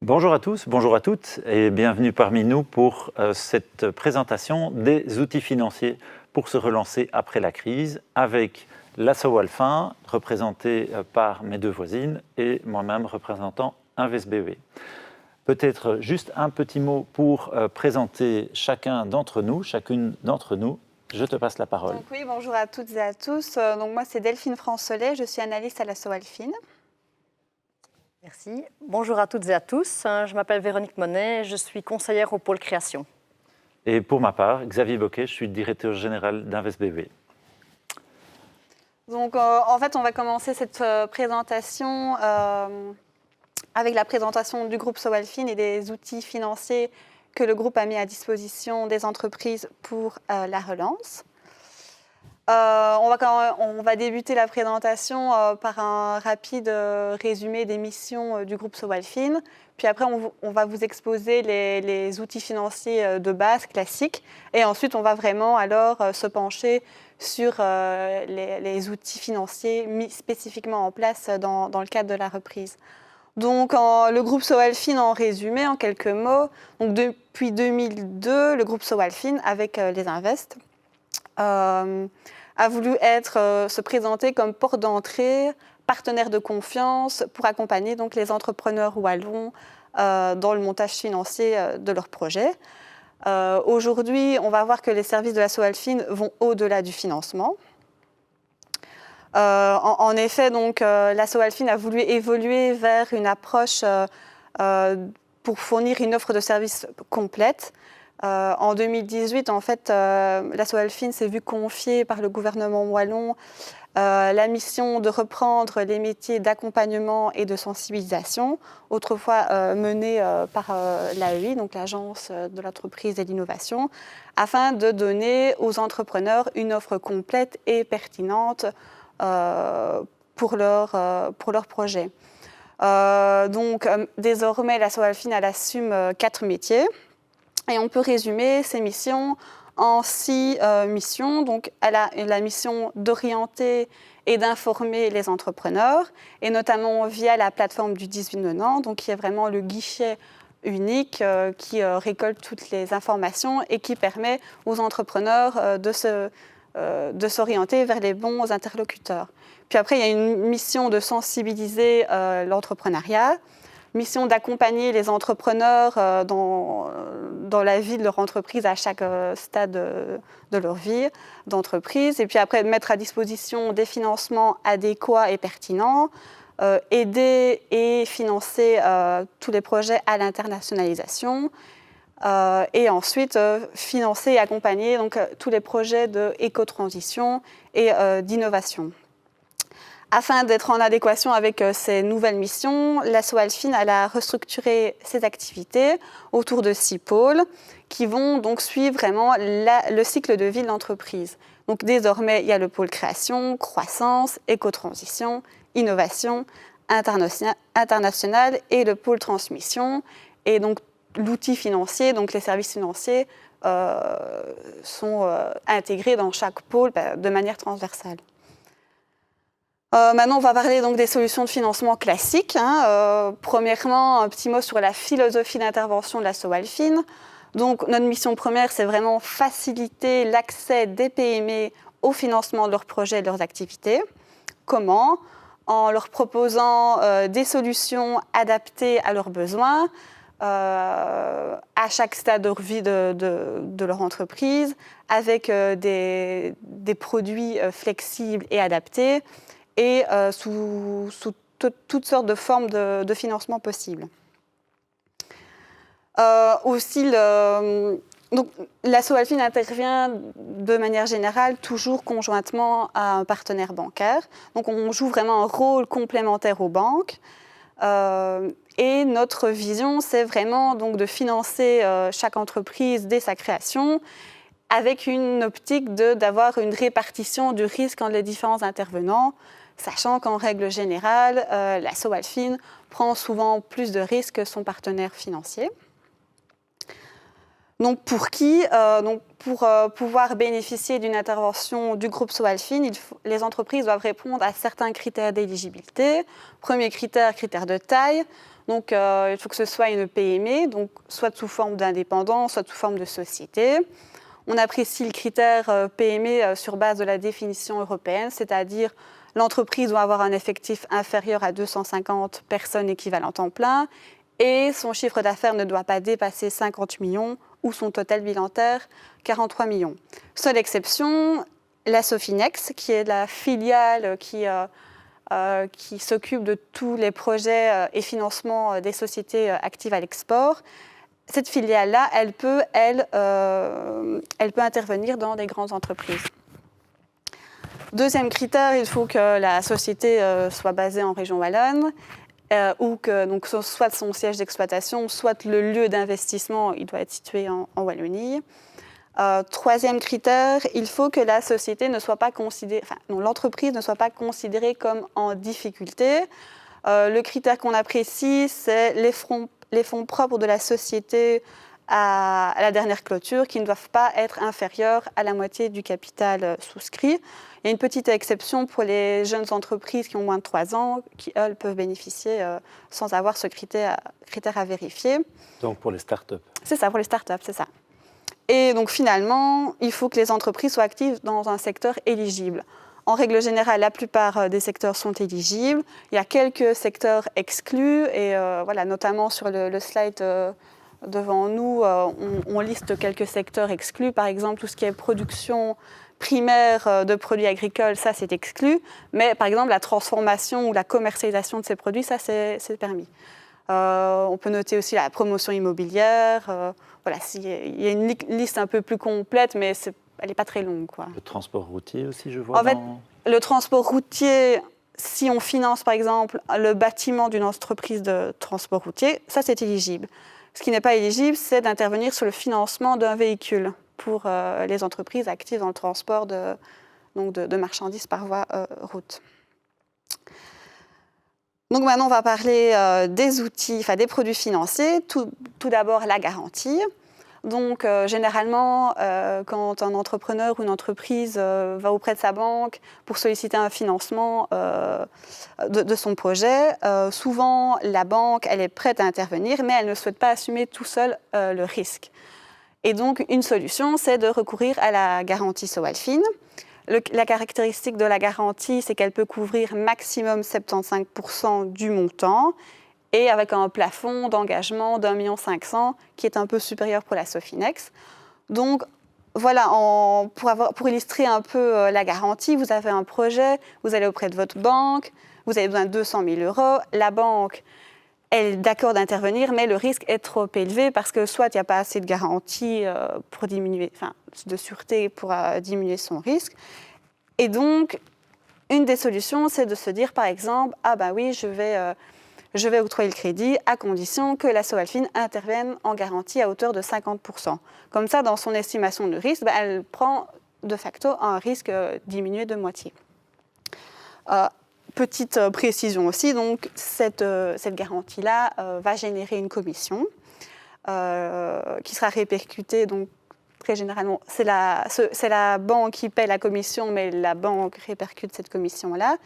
Bonjour à tous, bonjour à toutes et bienvenue parmi nous pour cette présentation des outils financiers pour se relancer après la crise avec l'Asso Alfin, représenté par mes deux voisines et moi-même représentant InvestBW. Peut-être juste un petit mot pour présenter chacune d'entre nous. Je te passe la parole. Donc, oui, bonjour à toutes et à tous. Donc, moi, c'est Delphine Francelet, je suis analyste à l'Asso Alfin. Merci. Bonjour à toutes et à tous. Je m'appelle Véronique Monet, je suis conseillère au pôle création. Et pour ma part, Xavier Boquet, je suis directeur général d'InvestBW. Donc, en fait, on va commencer cette présentation avec la présentation du groupe Sowalfin et des outils financiers que le groupe a mis à disposition des entreprises pour la relance. On va débuter la présentation par un rapide résumé des missions du groupe Sowalfin. Puis après, on va vous exposer les outils financiers de base classiques. Et ensuite, on va vraiment alors se pencher sur les outils financiers mis spécifiquement en place dans le cadre de la reprise. Donc, le groupe Sowalfin, en résumé, en quelques mots, donc depuis 2002, le groupe Sowalfin, avec les Invest, a voulu se présenter comme porte d'entrée, partenaire de confiance pour accompagner donc, les entrepreneurs wallons dans le montage financier de leurs projets. Aujourd'hui, on va voir que les services de l'Asso Alfin vont au-delà du financement. En effet, donc, l'Asso Alfin a voulu évoluer vers une approche pour fournir une offre de services complète. En 2018, en fait, l'Asso Alfin s'est vu confier par le gouvernement wallon la mission de reprendre les métiers d'accompagnement et de sensibilisation, autrefois menés par l'AEI, donc l'Agence de l'entreprise et de l'innovation, afin de donner aux entrepreneurs une offre complète et pertinente pour leur projet. Donc, désormais, l'Asso Alfin assume 4 métiers. Et on peut résumer ces missions en 6 missions. Donc, elle a la mission d'orienter et d'informer les entrepreneurs, et notamment via la plateforme du 1890, donc qui est vraiment le guichet unique qui récolte toutes les informations et qui permet aux entrepreneurs de s'orienter vers les bons interlocuteurs. Puis après, il y a une mission de sensibiliser l'entrepreneuriat, mission d'accompagner les entrepreneurs dans la vie de leur entreprise à chaque stade de leur vie d'entreprise. Et puis après, mettre à disposition des financements adéquats et pertinents, aider et financer tous les projets à l'internationalisation. Et ensuite, financer et accompagner donc, tous les projets d'éco-transition et d'innovation. Afin d'être en adéquation avec ces nouvelles missions, l'Asso Alfin a restructuré ses activités autour de 6 pôles qui vont donc suivre vraiment le cycle de vie de l'entreprise. Donc désormais, il y a le pôle création, croissance, éco-transition, innovation, internationale et le pôle transmission. Et donc l'outil financier, donc les services financiers, sont intégrés dans chaque pôle de manière transversale. Maintenant, on va parler donc des solutions de financement classiques. Premièrement, un petit mot sur la philosophie d'intervention de l'Asso Alfin. Donc, notre mission première, c'est vraiment faciliter l'accès des PME au financement de leurs projets et de leurs activités. Comment ? En leur proposant des solutions adaptées à leurs besoins, à chaque stade de vie de leur entreprise, avec des produits flexibles et adaptés, et sous toutes sortes de formes de financement possibles. Donc, l'Asso Alfin intervient de manière générale toujours conjointement à un partenaire bancaire. Donc, on joue vraiment un rôle complémentaire aux banques. Et notre vision, c'est vraiment donc, de financer chaque entreprise dès sa création, avec une optique d'avoir une répartition du risque entre les différents intervenants, sachant qu'en règle générale, l'asso Alfin prend souvent plus de risques que son partenaire financier. Donc pour qui Pour pouvoir bénéficier d'une intervention du groupe Soalfin, les entreprises doivent répondre à certains critères d'éligibilité. Premier critère, critère de taille. Donc il faut que ce soit une PME, donc soit sous forme d'indépendant, soit sous forme de société. On apprécie le critère PME sur base de la définition européenne, c'est-à-dire l'entreprise doit avoir un effectif inférieur à 250 personnes équivalent temps plein et son chiffre d'affaires ne doit pas dépasser 50 millions ou son total bilantaire 43 millions. Seule exception, la Sofinex, qui est la filiale qui s'occupe de tous les projets et financements des sociétés actives à l'export. Cette filiale-là, elle peut intervenir dans des grandes entreprises. Deuxième critère, il faut que la société soit basée en région wallonne ou que donc, soit son siège d'exploitation, soit le lieu d'investissement, il doit être situé en Wallonie. Troisième critère, il faut que la société ne soit pas considérée, l'entreprise ne soit pas considérée comme en difficulté. Le critère qu'on apprécie, c'est les fonds propres de la société à la dernière clôture qui ne doivent pas être inférieurs à la moitié du capital souscrit. Il y a une petite exception pour les jeunes entreprises qui ont moins de 3 ans, qui, elles, peuvent bénéficier sans avoir ce critère à vérifier. Donc pour les startups. C'est ça, pour les startups, c'est ça. Et donc finalement, il faut que les entreprises soient actives dans un secteur éligible. En règle générale, la plupart des secteurs sont éligibles. Il y a quelques secteurs exclus, et voilà, notamment sur le slide devant nous, on liste quelques secteurs exclus. Par exemple, tout ce qui est production primaire de produits agricoles, ça c'est exclu. Mais par exemple, la transformation ou la commercialisation de ces produits, ça c'est permis. On peut noter aussi la promotion immobilière. Voilà, il y a une liste un peu plus complète, mais elle n'est pas très longue, quoi. Le transport routier aussi, je vois. En fait, le transport routier, si on finance par exemple le bâtiment d'une entreprise de transport routier, ça c'est éligible. Ce qui n'est pas éligible, c'est d'intervenir sur le financement d'un véhicule pour les entreprises actives dans le transport de marchandises par voie route. Donc maintenant, on va parler des outils, des produits financiers. Tout d'abord, la garantie. Donc généralement, quand un entrepreneur ou une entreprise va auprès de sa banque pour solliciter un financement de son projet, souvent la banque, elle est prête à intervenir, mais elle ne souhaite pas assumer tout seul le risque. Et donc une solution, c'est de recourir à la garantie Soalfin. La caractéristique de la garantie, c'est qu'elle peut couvrir maximum 75% du montant et avec un plafond d'engagement d'1,5 million qui est un peu supérieur pour la Sofinex. Donc voilà, pour illustrer un peu la garantie, vous avez un projet, vous allez auprès de votre banque, vous avez besoin de 200 000 €. La banque, elle est d'accord d'intervenir, mais le risque est trop élevé parce que soit il n'y a pas assez de garantie pour diminuer, de sûreté pour diminuer son risque. Et donc, une des solutions, c'est de se dire, par exemple, oui, je vais octroyer le crédit à condition que la Soalfin intervienne en garantie à hauteur de 50%. Comme ça, dans son estimation de risque, elle prend de facto un risque diminué de moitié. Petite précision aussi, donc cette garantie-là va générer une commission qui sera répercutée, donc très généralement, c'est la banque qui paie la commission, mais la banque répercute cette commission-là.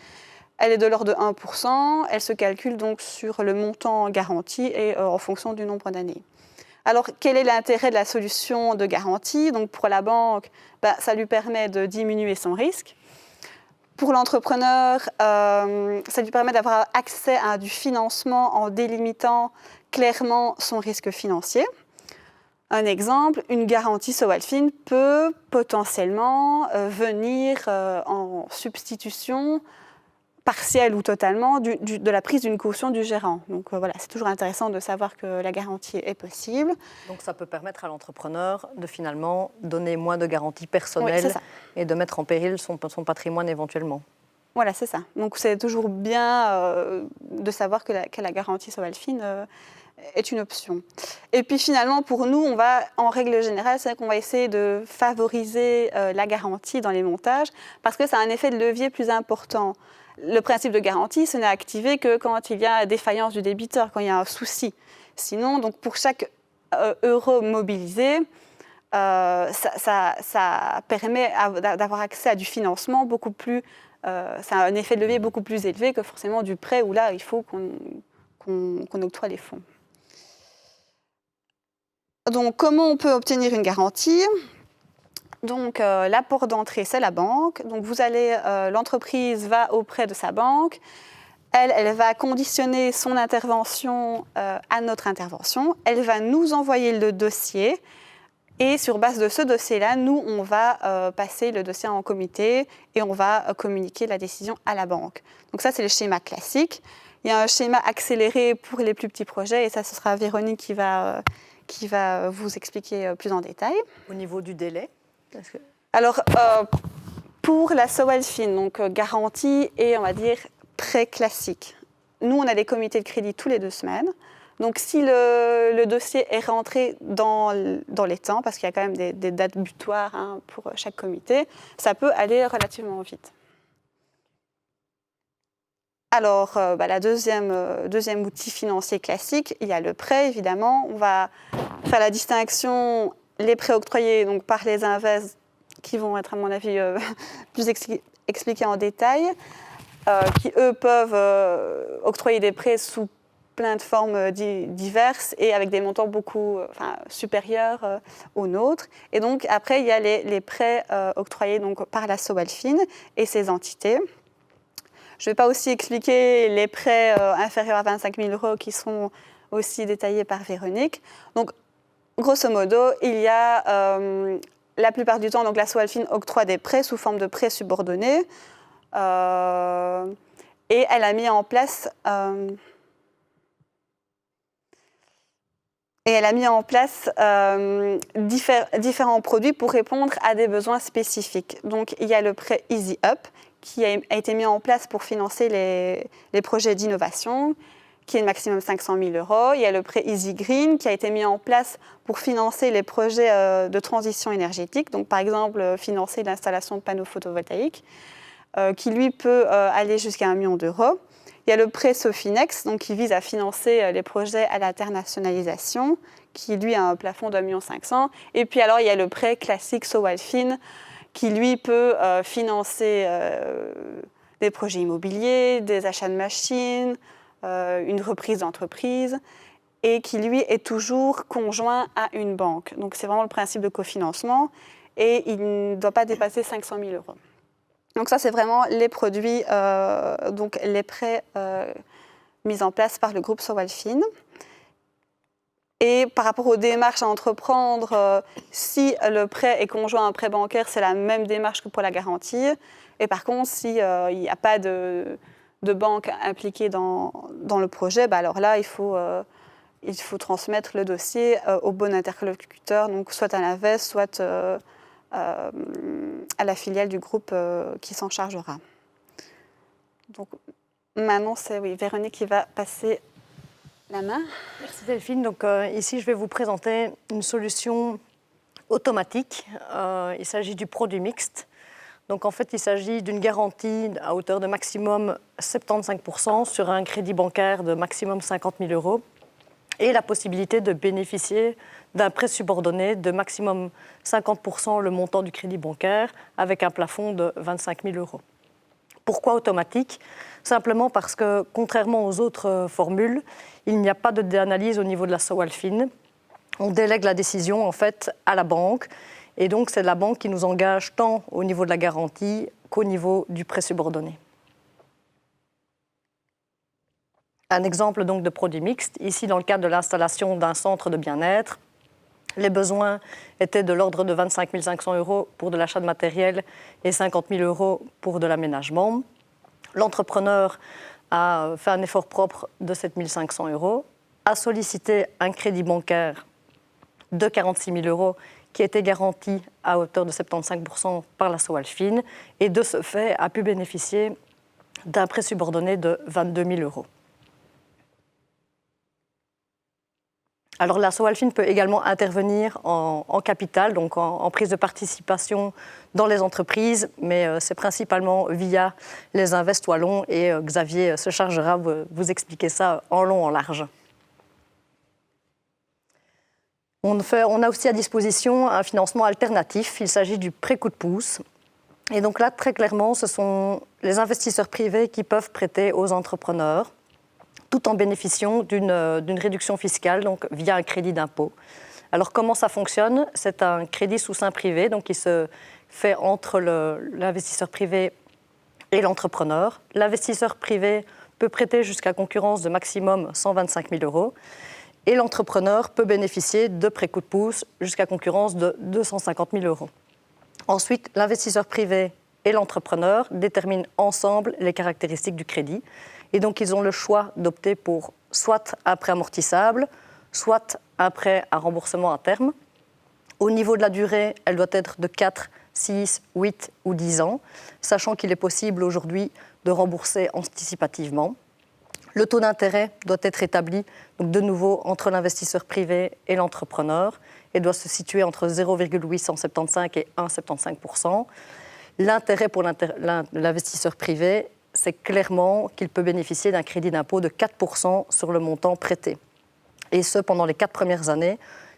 Elle est de l'ordre de 1%, elle se calcule donc sur le montant garanti et en fonction du nombre d'années. Alors, quel est l'intérêt de la solution de garantie ? Donc, pour la banque, ça lui permet de diminuer son risque. Pour l'entrepreneur, ça lui permet d'avoir accès à du financement en délimitant clairement son risque financier. Un exemple, une garantie Soalfin peut potentiellement venir en substitution partielle ou totalement de la prise d'une caution du gérant. Donc voilà, c'est toujours intéressant de savoir que la garantie est possible. Donc ça peut permettre à l'entrepreneur de finalement donner moins de garanties personnelles et de mettre en péril son patrimoine éventuellement. Voilà, c'est ça. Donc c'est toujours bien de savoir que la garantie Soalfin est une option. Et puis finalement, pour nous, en règle générale, c'est qu'on va essayer de favoriser la garantie dans les montages parce que ça a un effet de levier plus important. le principe de garantie, ce n'est activé que quand il y a défaillance du débiteur, quand il y a un souci. Sinon, donc pour chaque euro mobilisé, ça permet d'avoir accès à du financement beaucoup plus... ça a un effet de levier beaucoup plus élevé que forcément du prêt où là, il faut qu'on octroie les fonds. Donc, comment on peut obtenir une garantie ? Donc, l'apport d'entrée, c'est la banque. Donc, l'entreprise va auprès de sa banque. Elle va conditionner son intervention à notre intervention. Elle va nous envoyer le dossier. Et sur base de ce dossier-là, nous, on va passer le dossier en comité et on va communiquer la décision à la banque. Donc ça, c'est le schéma classique. Il y a un schéma accéléré pour les plus petits projets et ça, ce sera Véronique qui va vous expliquer plus en détail. Au niveau du délai Alors, pour la Sowalfin, donc garantie et on va dire prêt classique. Nous, on a des comités de crédit tous les 2 semaines. Donc, si le dossier est rentré dans les temps, parce qu'il y a quand même des dates butoirs pour chaque comité, ça peut aller relativement vite. Alors, la deuxième outil financier classique, il y a le prêt, évidemment. On va faire la distinction, les prêts octroyés donc, par les Inves, qui vont être, à mon avis, plus expliqués en détail, qui, eux, peuvent octroyer des prêts sous plein de formes diverses et avec des montants beaucoup supérieurs aux nôtres. Et donc, après, il y a les prêts octroyés donc, par la Sowalfin et ses entités. Je ne vais pas aussi expliquer les prêts inférieurs à 25 000 € qui sont aussi détaillés par Véronique. Donc, grosso modo, il y a la plupart du temps, donc, la Sowalfin octroie des prêts sous forme de prêts subordonnés et elle a mis en place... différents produits pour répondre à des besoins spécifiques. Donc, il y a le prêt Easy Up qui a été mis en place pour financer les projets d'innovation, qui est de maximum 500 000 €. Il y a le prêt Easy Green qui a été mis en place pour financer les projets de transition énergétique. Donc, par exemple, financer l'installation de panneaux photovoltaïques, qui lui peut aller jusqu'à 1 million €. Il y a le prêt Sofinex, donc, qui vise à financer les projets à l'internationalisation, qui lui a un plafond de 1,5 million. Et puis alors, il y a le prêt classique Sowalfin, qui lui peut financer des projets immobiliers, des achats de machines, une reprise d'entreprise, et qui lui est toujours conjoint à une banque. Donc c'est vraiment le principe de cofinancement, et il ne doit pas dépasser 500 000 €. Donc ça, c'est vraiment les produits, donc les prêts mis en place par le groupe Sowalfin. Et par rapport aux démarches à entreprendre, si le prêt est conjoint à un prêt bancaire, c'est la même démarche que pour la garantie. Et par contre, s'il n'y a pas de banque impliquée dans le projet, alors là, il faut transmettre le dossier au bon interlocuteur, donc soit à l'Inves, soit à la filiale du groupe qui s'en chargera. Donc maintenant, c'est Véronique qui va passer la main. Merci Delphine. Donc, ici, je vais vous présenter une solution automatique. Il s'agit du produit mixte. Donc, en fait, il s'agit d'une garantie à hauteur de maximum 75% sur un crédit bancaire de maximum 50 000 € et la possibilité de bénéficier d'un prêt subordonné de maximum 50% le montant du crédit bancaire avec un plafond de 25 000 €. Pourquoi automatique ? Simplement parce que, contrairement aux autres formules, il n'y a pas d'analyse au niveau de la Sowalfin. On délègue la décision en fait à la banque, et donc c'est la banque qui nous engage tant au niveau de la garantie qu'au niveau du prêt subordonné. Un exemple donc de produit mixte, ici dans le cadre de l'installation d'un centre de bien-être, les besoins étaient de l'ordre de 25 500 € pour de l'achat de matériel et 50 000 € pour de l'aménagement. L'entrepreneur a fait un effort propre de 7 500 €, a sollicité un crédit bancaire de 46 000 € qui était garanti à hauteur de 75% par la Sowalfin et de ce fait a pu bénéficier d'un prêt subordonné de 22 000 €. Alors la Sowalfin peut également intervenir en capital, donc en prise de participation dans les entreprises, mais c'est principalement via les Invest Wallons et Xavier se chargera de vous expliquer ça en long, en large. On a aussi à disposition un financement alternatif, il s'agit du prêt coup de pouce. Et donc là, très clairement, ce sont les investisseurs privés qui peuvent prêter aux entrepreneurs, tout en bénéficiant d'une réduction fiscale, donc via un crédit d'impôt. Alors comment ça fonctionne? C'est un crédit sous seing privé, donc qui se fait entre l'investisseur privé et l'entrepreneur. L'investisseur privé peut prêter jusqu'à concurrence de maximum 125 000 € et l'entrepreneur peut bénéficier de prêts coup de pouce jusqu'à concurrence de 250 000 €. Ensuite, l'investisseur privé et l'entrepreneur déterminent ensemble les caractéristiques du crédit. Et donc, ils ont le choix d'opter pour soit un prêt amortissable, soit un prêt à remboursement à terme. Au niveau de la durée, elle doit être de 4, 6, 8 ou 10 ans, sachant qu'il est possible aujourd'hui de rembourser anticipativement. Le taux d'intérêt doit être établi, donc de nouveau, entre l'investisseur privé et l'entrepreneur et doit se situer entre 0,875 et 1,75 %. L'intérêt pour l'investisseur privé, c'est clairement qu'il peut bénéficier d'un crédit d'impôt de 4 % sur le montant prêté. Et ce, pendant les 4 premières années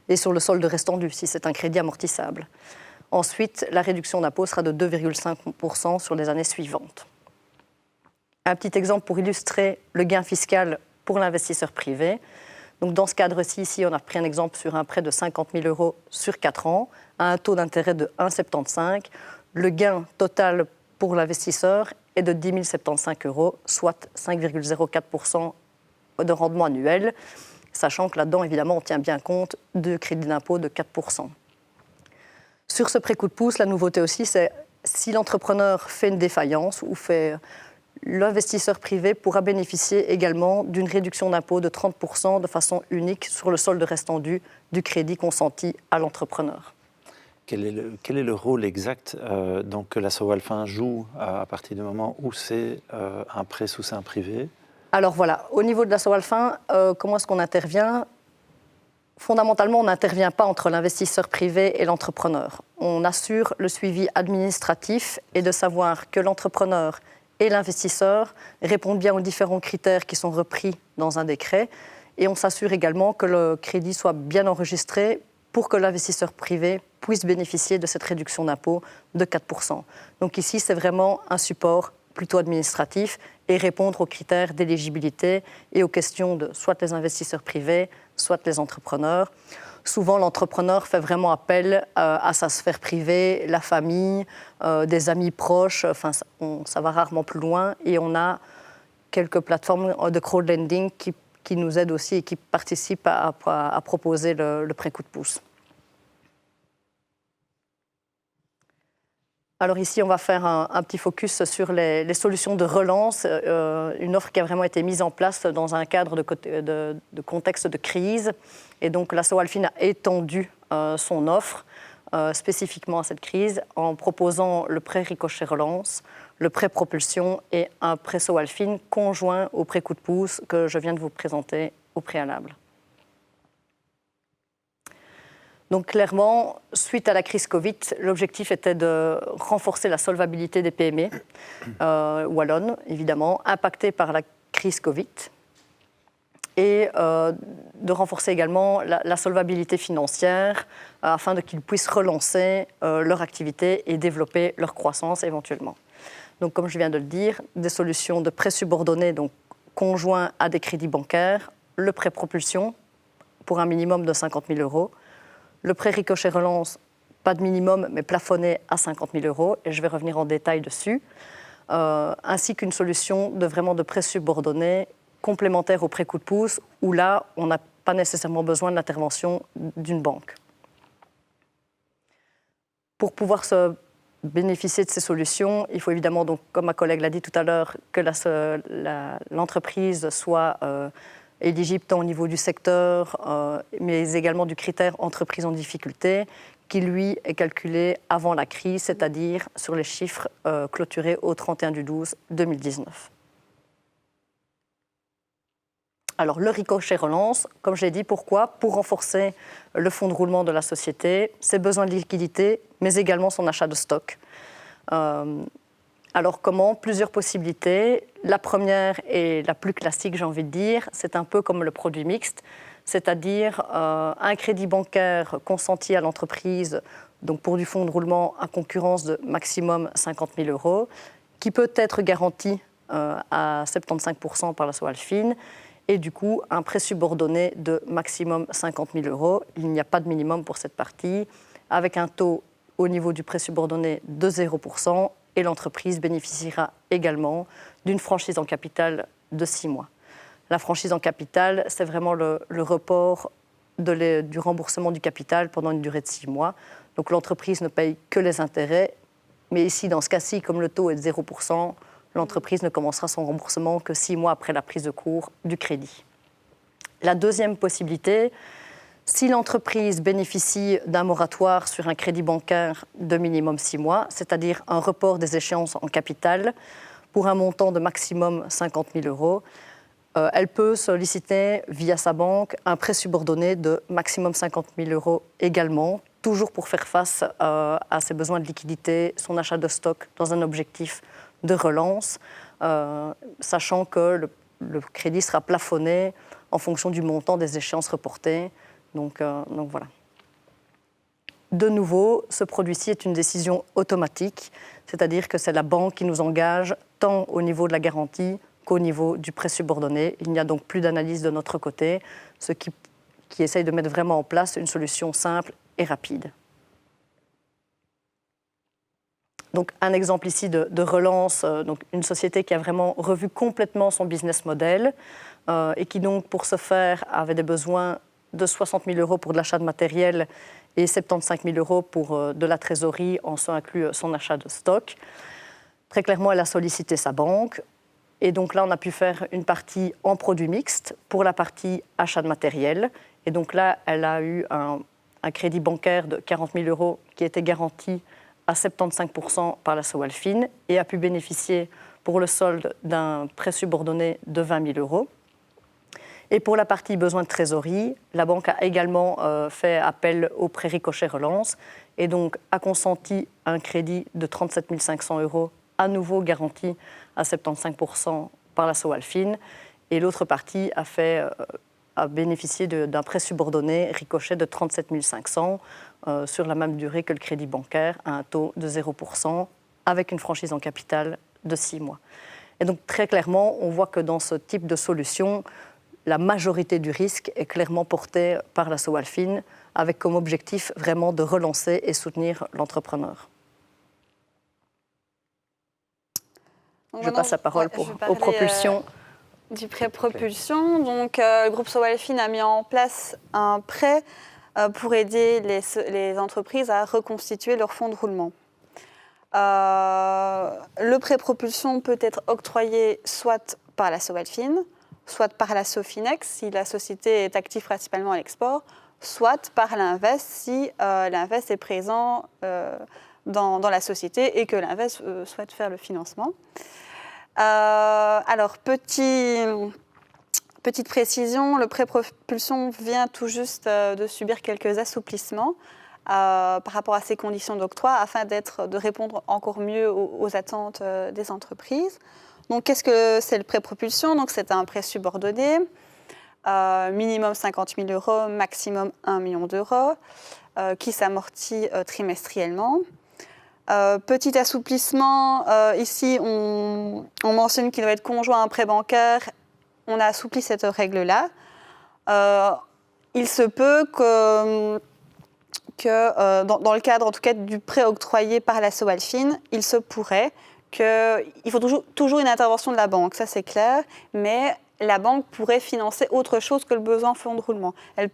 et sur le solde restant dû, si c'est un crédit amortissable. Ensuite, la réduction d'impôt sera de 2,5 % sur les années suivantes. Un petit exemple pour illustrer le gain fiscal pour l'investisseur privé. Donc dans ce cadre-ci, ici, on a pris un exemple sur un prêt de 50 000 € sur 4 ans, à un taux d'intérêt de 1,75 %. Le gain total pour l'investisseur est de 10 075 €, soit 5,04 % de rendement annuel, sachant que là-dedans, évidemment, on tient bien compte de crédit d'impôt de 4 %. Sur ce prêt coup de pouce, la nouveauté aussi, c'est si l'entrepreneur fait une défaillance ou l'investisseur privé pourra bénéficier également d'une réduction d'impôt de 30 % de façon unique sur le solde restant dû du crédit consenti à l'entrepreneur. Quel est le rôle exact donc, que la Sowalfin joue à partir du moment où c'est un prêt sous seing privé? Alors voilà, au niveau de la Sowalfin, comment est-ce qu'on intervient? Fondamentalement, on n'intervient pas entre l'investisseur privé et l'entrepreneur. On assure le suivi administratif et de savoir que l'entrepreneur et l'investisseur répondent bien aux différents critères qui sont repris dans un décret. Et on s'assure également que le crédit soit bien enregistré pour que l'investisseur privé puisse bénéficier de cette réduction d'impôt de 4 %. Donc ici, c'est vraiment un support plutôt administratif et répondre aux critères d'éligibilité et aux questions de soit les investisseurs privés, soit les entrepreneurs. Souvent, l'entrepreneur fait vraiment appel à sa sphère privée, la famille, des amis proches. Enfin, ça va rarement plus loin. Et on a quelques plateformes de crowdlending qui nous aident aussi et qui participent à proposer le prêt coup de pouce. Alors ici, on va faire un petit focus sur les solutions de relance, une offre qui a vraiment été mise en place dans un cadre de contexte de crise. Et donc la Sowalfin a étendu son offre spécifiquement à cette crise en proposant le prêt Ricochet Relance, le prêt Propulsion et un prêt Sowalfin conjoint au prêt coup de pouce que je viens de vous présenter au préalable. Donc clairement, suite à la crise Covid, l'objectif était de renforcer la solvabilité des PME wallonnes, évidemment, impactées par la crise Covid, et de renforcer également la solvabilité financière afin qu'ils puissent relancer leur activité et développer leur croissance éventuellement. Donc comme je viens de le dire, des solutions de prêts subordonnés donc conjoints à des crédits bancaires, le prêt propulsion pour un minimum de 50 000 €, le prêt Ricochet Relance, pas de minimum, mais plafonné à 50 000 €, et je vais revenir en détail dessus, ainsi qu'une solution de prêt subordonné complémentaire au prêt coup de pouce, où là, on n'a pas nécessairement besoin de l'intervention d'une banque. Pour pouvoir se bénéficier de ces solutions, il faut évidemment, donc, comme ma collègue l'a dit tout à l'heure, que l'entreprise soit éligible tant au niveau du secteur, mais également du critère entreprise en difficulté, qui lui est calculé avant la crise, c'est-à-dire sur les chiffres clôturés au 31/12/2019. Alors, le ricochet relance, comme je l'ai dit, pourquoi ? Pour renforcer le fonds de roulement de la société, ses besoins de liquidité, mais également son achat de stock. Alors, comment ? Plusieurs possibilités. La première et la plus classique, j'ai envie de dire, c'est un peu comme le produit mixte, c'est-à-dire un crédit bancaire consenti à l'entreprise, donc pour du fonds de roulement à concurrence de maximum 50 000 €, qui peut être garanti à 75% par la SOALFIN, et du coup un prêt subordonné de maximum 50 000 €. Il n'y a pas de minimum pour cette partie, avec un taux au niveau du prêt subordonné de 0%, et l'entreprise bénéficiera également d'une franchise en capital de 6 mois. La franchise en capital, c'est vraiment le report du remboursement du capital pendant une durée de 6 mois. Donc l'entreprise ne paye que les intérêts, mais ici, dans ce cas-ci, comme le taux est de 0%, l'entreprise ne commencera son remboursement que 6 mois après la prise de cours du crédit. La deuxième possibilité, si l'entreprise bénéficie d'un moratoire sur un crédit bancaire de minimum 6 mois, c'est-à-dire un report des échéances en capital pour un montant de maximum 50 000 €, elle peut solliciter via sa banque un prêt subordonné de maximum 50 000 € également, toujours pour faire face à ses besoins de liquidité, son achat de stock dans un objectif de relance, sachant que le crédit sera plafonné en fonction du montant des échéances reportées. Donc voilà. De nouveau, ce produit-ci est une décision automatique, c'est-à-dire que c'est la banque qui nous engage tant au niveau de la garantie qu'au niveau du prêt subordonné. Il n'y a donc plus d'analyse de notre côté, ce qui essaye de mettre vraiment en place une solution simple et rapide. Donc, un exemple ici de relance, donc une société qui a vraiment revu complètement son business model et qui donc, pour ce faire, avait des besoins de 60 000 € pour de l'achat de matériel et 75 000 € pour de la trésorerie, en ce inclus son achat de stock. Très clairement, elle a sollicité sa banque. Et donc là, on a pu faire une partie en produit mixte pour la partie achat de matériel. Et donc là, elle a eu un crédit bancaire de 40 000 € qui était garanti à 75% par la SOALFIN et a pu bénéficier pour le solde d'un prêt subordonné de 20 000 €. Et pour la partie besoin de trésorerie, la banque a également fait appel au prêt ricochet relance et donc a consenti un crédit de 37 500 € à nouveau garanti à 75% par la SOALFIN. Et l'autre partie a bénéficié d'un prêt subordonné ricochet de 37 500 sur la même durée que le crédit bancaire à un taux de 0% avec une franchise en capital de 6 mois. Et donc très clairement, on voit que dans ce type de solution, la majorité du risque est clairement portée par la SOALFIN avec comme objectif vraiment de relancer et soutenir l'entrepreneur. Je passe la parole aux propulsions. Du prêt propulsion. Donc, le groupe SOALFIN a mis en place un prêt pour aider les entreprises à reconstituer leur fonds de roulement. Le prêt propulsion peut être octroyé soit par la SOALFIN, soit par la Sofinex si la société est active principalement à l'export, soit par l'Invest si l'Invest est présent dans la société et que l'Invest souhaite faire le financement. Alors, petite précision, le prêt propulsion vient tout juste de subir quelques assouplissements par rapport à ses conditions d'octroi afin de répondre encore mieux aux attentes des entreprises. Donc, qu'est-ce que c'est le prêt propulsion ? Donc, c'est un prêt subordonné, minimum 50 000 €, maximum 1 million d'euros, qui s'amortit trimestriellement. Petit assouplissement, ici on mentionne qu'il doit être conjoint à un prêt bancaire. On a assoupli cette règle-là. Il se peut que dans le cadre en tout cas du prêt octroyé par la SOALFIN, il se pourrait qu'il faut toujours une intervention de la banque, ça c'est clair, mais la banque pourrait financer autre chose que le besoin en fonds de roulement. Il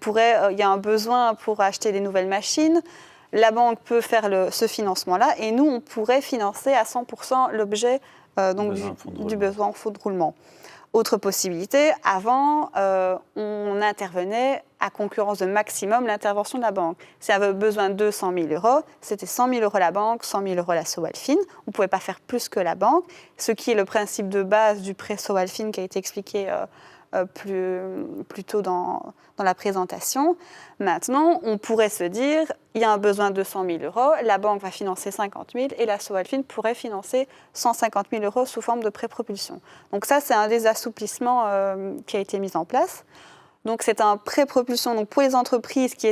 y a un besoin pour acheter des nouvelles machines. La banque peut faire ce financement-là et nous, on pourrait financer à 100% l'objet du besoin en fonds de roulement. Autre possibilité, avant, on intervenait à concurrence de maximum l'intervention de la banque. Si on avait besoin de 200 000 €, c'était 100 000 € la banque, 100 000 € la SOALFIN. On ne pouvait pas faire plus que la banque, ce qui est le principe de base du prêt SOALFIN qui a été expliqué plus tôt dans la présentation. Maintenant, on pourrait se dire, il y a un besoin de 200 000 euros, la banque va financer 50 000 et l'asso Alfin pourrait financer 150 000 euros sous forme de pré-propulsion. Donc ça, c'est un des assouplissements qui a été mis en place. Donc c'est un pré-propulsion donc pour les entreprises qui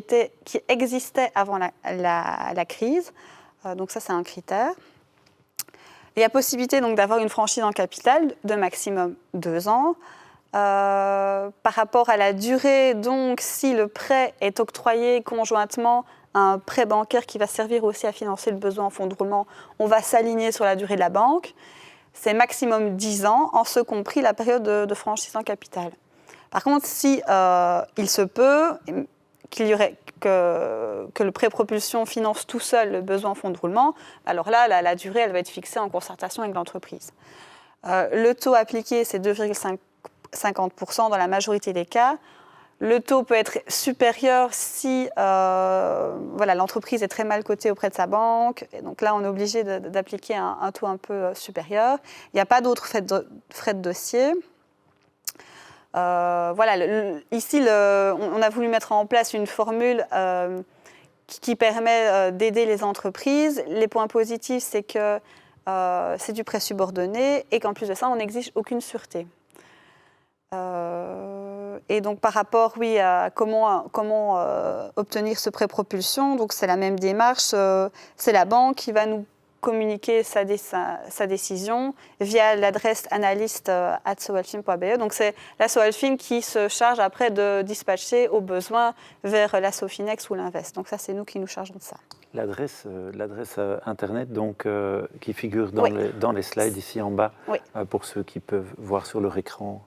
existaient avant la crise. Donc ça, c'est un critère. Il y a possibilité donc d'avoir une franchise en capital de maximum 2 ans. Par rapport à la durée, donc si le prêt est octroyé conjointement à un prêt bancaire qui va servir aussi à financer le besoin en fonds de roulement, on va s'aligner sur la durée de la banque. C'est maximum 10 ans, en ce compris la période de franchise en capital. Par contre, si il se peut que le pré-propulsion finance tout seul le besoin en fonds de roulement, alors là, la durée, elle va être fixée en concertation avec l'entreprise. Le taux appliqué, c'est 2,50% dans la majorité des cas. Le taux peut être supérieur si l'entreprise est très mal cotée auprès de sa banque. Et donc là, on est obligé d'appliquer un taux un peu supérieur. Il n'y a pas d'autres frais de dossier. Ici, on a voulu mettre en place une formule qui permet d'aider les entreprises. Les points positifs, c'est que c'est du prêt subordonné et qu'en plus de ça, on n'exige aucune sûreté. Et donc par rapport, à comment obtenir ce pré-propulsion, donc c'est la même démarche. C'est la banque qui va nous communiquer sa décision via l'adresse analyste@soalfin.be. Donc c'est l'asso Alfin qui se charge après de dispatcher au besoin vers l'asso Finex ou l'Invest. Donc ça, c'est nous qui nous chargeons de ça. L'adresse Internet donc, qui figure dans les slides ici en bas, pour ceux qui peuvent voir sur leur écran.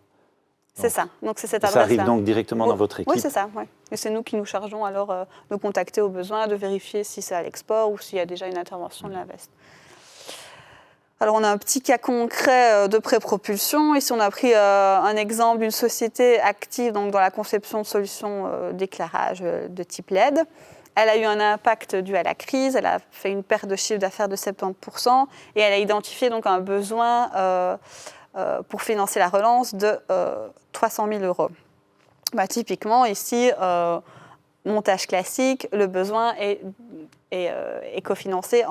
C'est ça. Donc c'est cette adresse-là. Ça arrive donc directement dans votre équipe. Oui, c'est ça. Ouais. Et c'est nous qui nous chargeons alors de contacter au besoin, de vérifier si c'est à l'export ou s'il y a déjà une intervention de l'Invest. Alors on a un petit cas concret de pré-propulsion. Ici on a pris un exemple d'une société active donc, dans la conception de solutions d'éclairage de type LED. Elle a eu un impact dû à la crise, elle a fait une perte de chiffre d'affaires de 70% et elle a identifié donc un besoin pour financer la relance de 300 000 euros. Typiquement, ici, montage classique, le besoin est cofinancé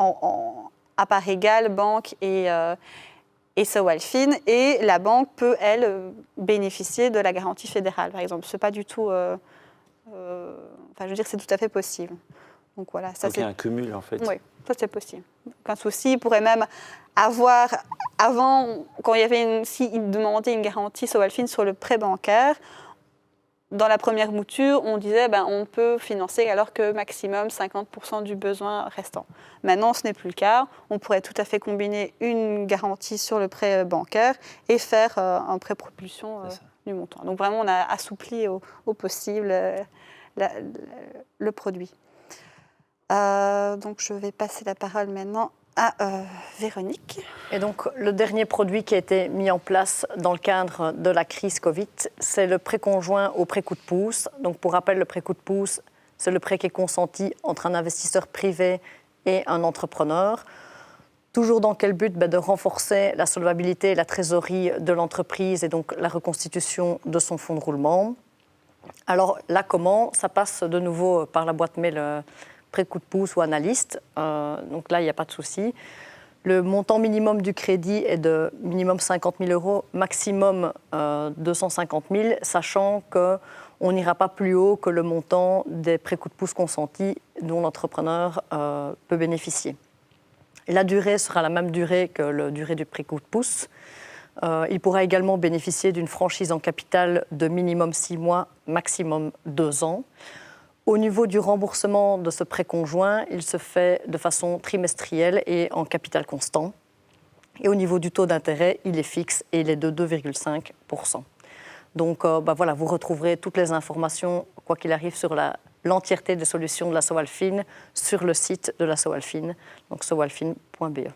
à part égale, banque et SO Alfin, et la banque peut, elle, bénéficier de la garantie fédérale, par exemple. C'est pas du tout... c'est tout à fait possible. Donc voilà, ça, donc il y a un cumul, en fait. Oui, ça c'est possible. Aucun souci, il pourrait même avoir, avant, quand il y avait s'il demandait une garantie SO Alfin sur le prêt bancaire, dans la première mouture, on disait on peut financer alors que maximum 50% du besoin restant. Maintenant, ce n'est plus le cas. On pourrait tout à fait combiner une garantie sur le prêt bancaire et faire un prêt propulsion du montant. Donc vraiment, on a assoupli au possible le produit. Donc je vais passer la parole maintenant à Véronique. Et donc le dernier produit qui a été mis en place dans le cadre de la crise Covid, c'est le prêt conjoint au prêt coup de pouce. Donc pour rappel, le prêt coup de pouce, c'est le prêt qui est consenti entre un investisseur privé et un entrepreneur. Toujours dans quel but ? De renforcer la solvabilité et la trésorerie de l'entreprise et donc la reconstitution de son fonds de roulement. Alors là, comment ? Ça passe de nouveau par la boîte mail prêt coup de pouce ou analyste. Donc là, il n'y a pas de souci. Le montant minimum du crédit est de minimum 50 000 euros, maximum 250 000, sachant qu'on n'ira pas plus haut que le montant des prêts coup de pouce consentis dont l'entrepreneur peut bénéficier. Et la durée sera la même durée que la durée du prêt coup de pouce. Il pourra également bénéficier d'une franchise en capital de minimum 6 mois, maximum 2 ans. Au niveau du remboursement de ce prêt conjoint, il se fait de façon trimestrielle et en capital constant. Et au niveau du taux d'intérêt, il est fixe et il est de 2,5%. Donc voilà, vous retrouverez toutes les informations, quoi qu'il arrive, sur l'entièreté des solutions de l'asso Alfin sur le site de l'asso Alfin, donc soalfin.be.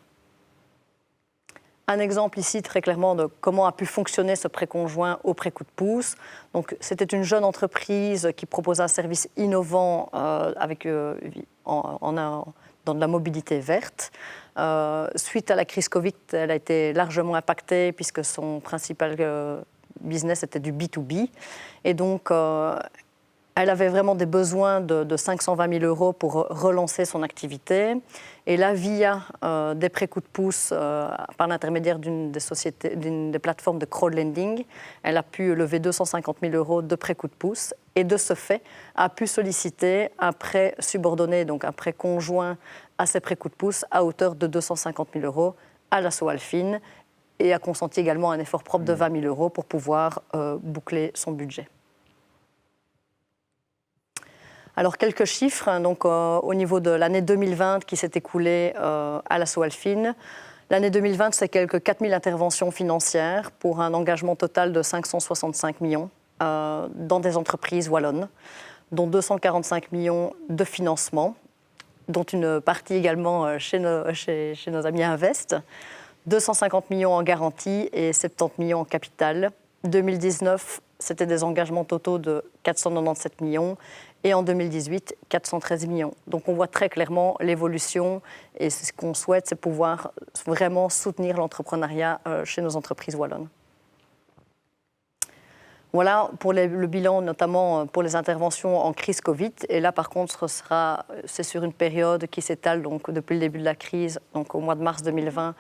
Un exemple ici très clairement de comment a pu fonctionner ce prêt conjoint au prêt coup de pouce. Donc, c'était une jeune entreprise qui proposait un service innovant dans de la mobilité verte. Suite à la crise Covid, elle a été largement impactée puisque son principal business était du B2B. Et donc, elle avait vraiment des besoins de 520 000 € pour relancer son activité. Et là, via des prêts coup de pouce, par l'intermédiaire d'une des plateformes de crowdlending, elle a pu lever 250 000 € de prêts coup de pouce. Et de ce fait, a pu solliciter un prêt subordonné, donc un prêt conjoint à ses prêts coup de pouce, à hauteur de 250 000 € à l'Asso Alfin, et a consenti également un effort propre de 20 000 € pour pouvoir boucler son budget. Alors, quelques chiffres, hein, donc, au niveau de l'année 2020 qui s'est écoulée à l'Asso Alfin. L'année 2020, c'est quelques 4 000 interventions financières pour un engagement total de 565 millions dans des entreprises wallonnes, dont 245 millions de financement, dont une partie également chez nos amis Invest, 250 millions en garantie et 70 millions en capital. 2019, c'était des engagements totaux de 497 millions. Et en 2018, 413 millions. Donc on voit très clairement l'évolution et ce qu'on souhaite, c'est pouvoir vraiment soutenir l'entrepreneuriat chez nos entreprises wallonnes. Voilà pour le bilan, notamment pour les interventions en crise Covid. Et là, par contre, c'est sur une période qui s'étale donc, depuis le début de la crise, donc au mois de mars 2020.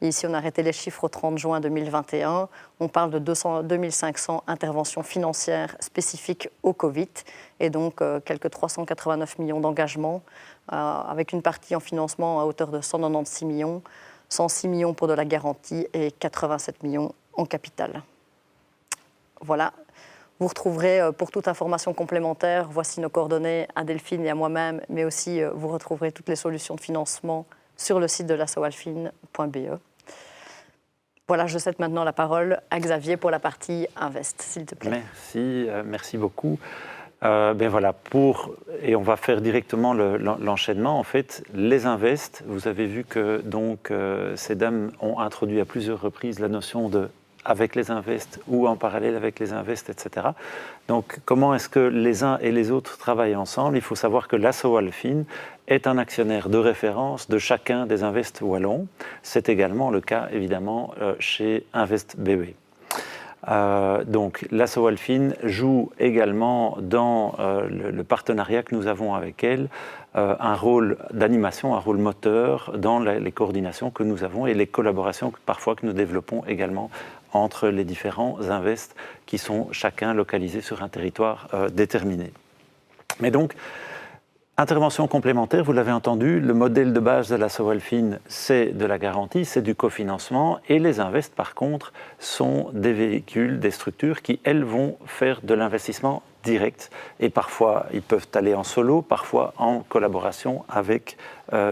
Et ici, on a arrêté les chiffres au 30 juin 2021. On parle de 2500 interventions financières spécifiques au Covid et donc quelques 389 millions d'engagements avec une partie en financement à hauteur de 196 millions, 106 millions pour de la garantie et 87 millions en capital. Voilà. Vous retrouverez pour toute information complémentaire, voici nos coordonnées à Delphine et à moi-même, mais aussi vous retrouverez toutes les solutions de financement sur le site de l'assoalfin.be. Voilà, je cède maintenant la parole à Xavier pour la partie Invest, s'il te plaît. Merci beaucoup. Voilà, et on va faire directement l'enchaînement. En fait, les Invest, vous avez vu que donc, ces dames ont introduit à plusieurs reprises la notion de avec les Invest ou en parallèle avec les Invest, etc. Donc, comment est-ce que les uns et les autres travaillent ensemble? Il faut savoir que l'Asso Alfin est un actionnaire de référence de chacun des Invest wallons. C'est également le cas, évidemment, chez Invest BE. Donc, l'Asso Alfin joue également dans le partenariat que nous avons avec elle un rôle d'animation, un rôle moteur dans les coordinations que nous avons et les collaborations parfois que nous développons également entre les différents Invest qui sont chacun localisés sur un territoire déterminé. Mais donc, intervention complémentaire, vous l'avez entendu, le modèle de base de l'Asso Alfin, c'est de la garantie, c'est du cofinancement, et les Invest, par contre, sont des véhicules, des structures qui, elles, vont faire de l'investissement direct. Et parfois, ils peuvent aller en solo, parfois en collaboration avec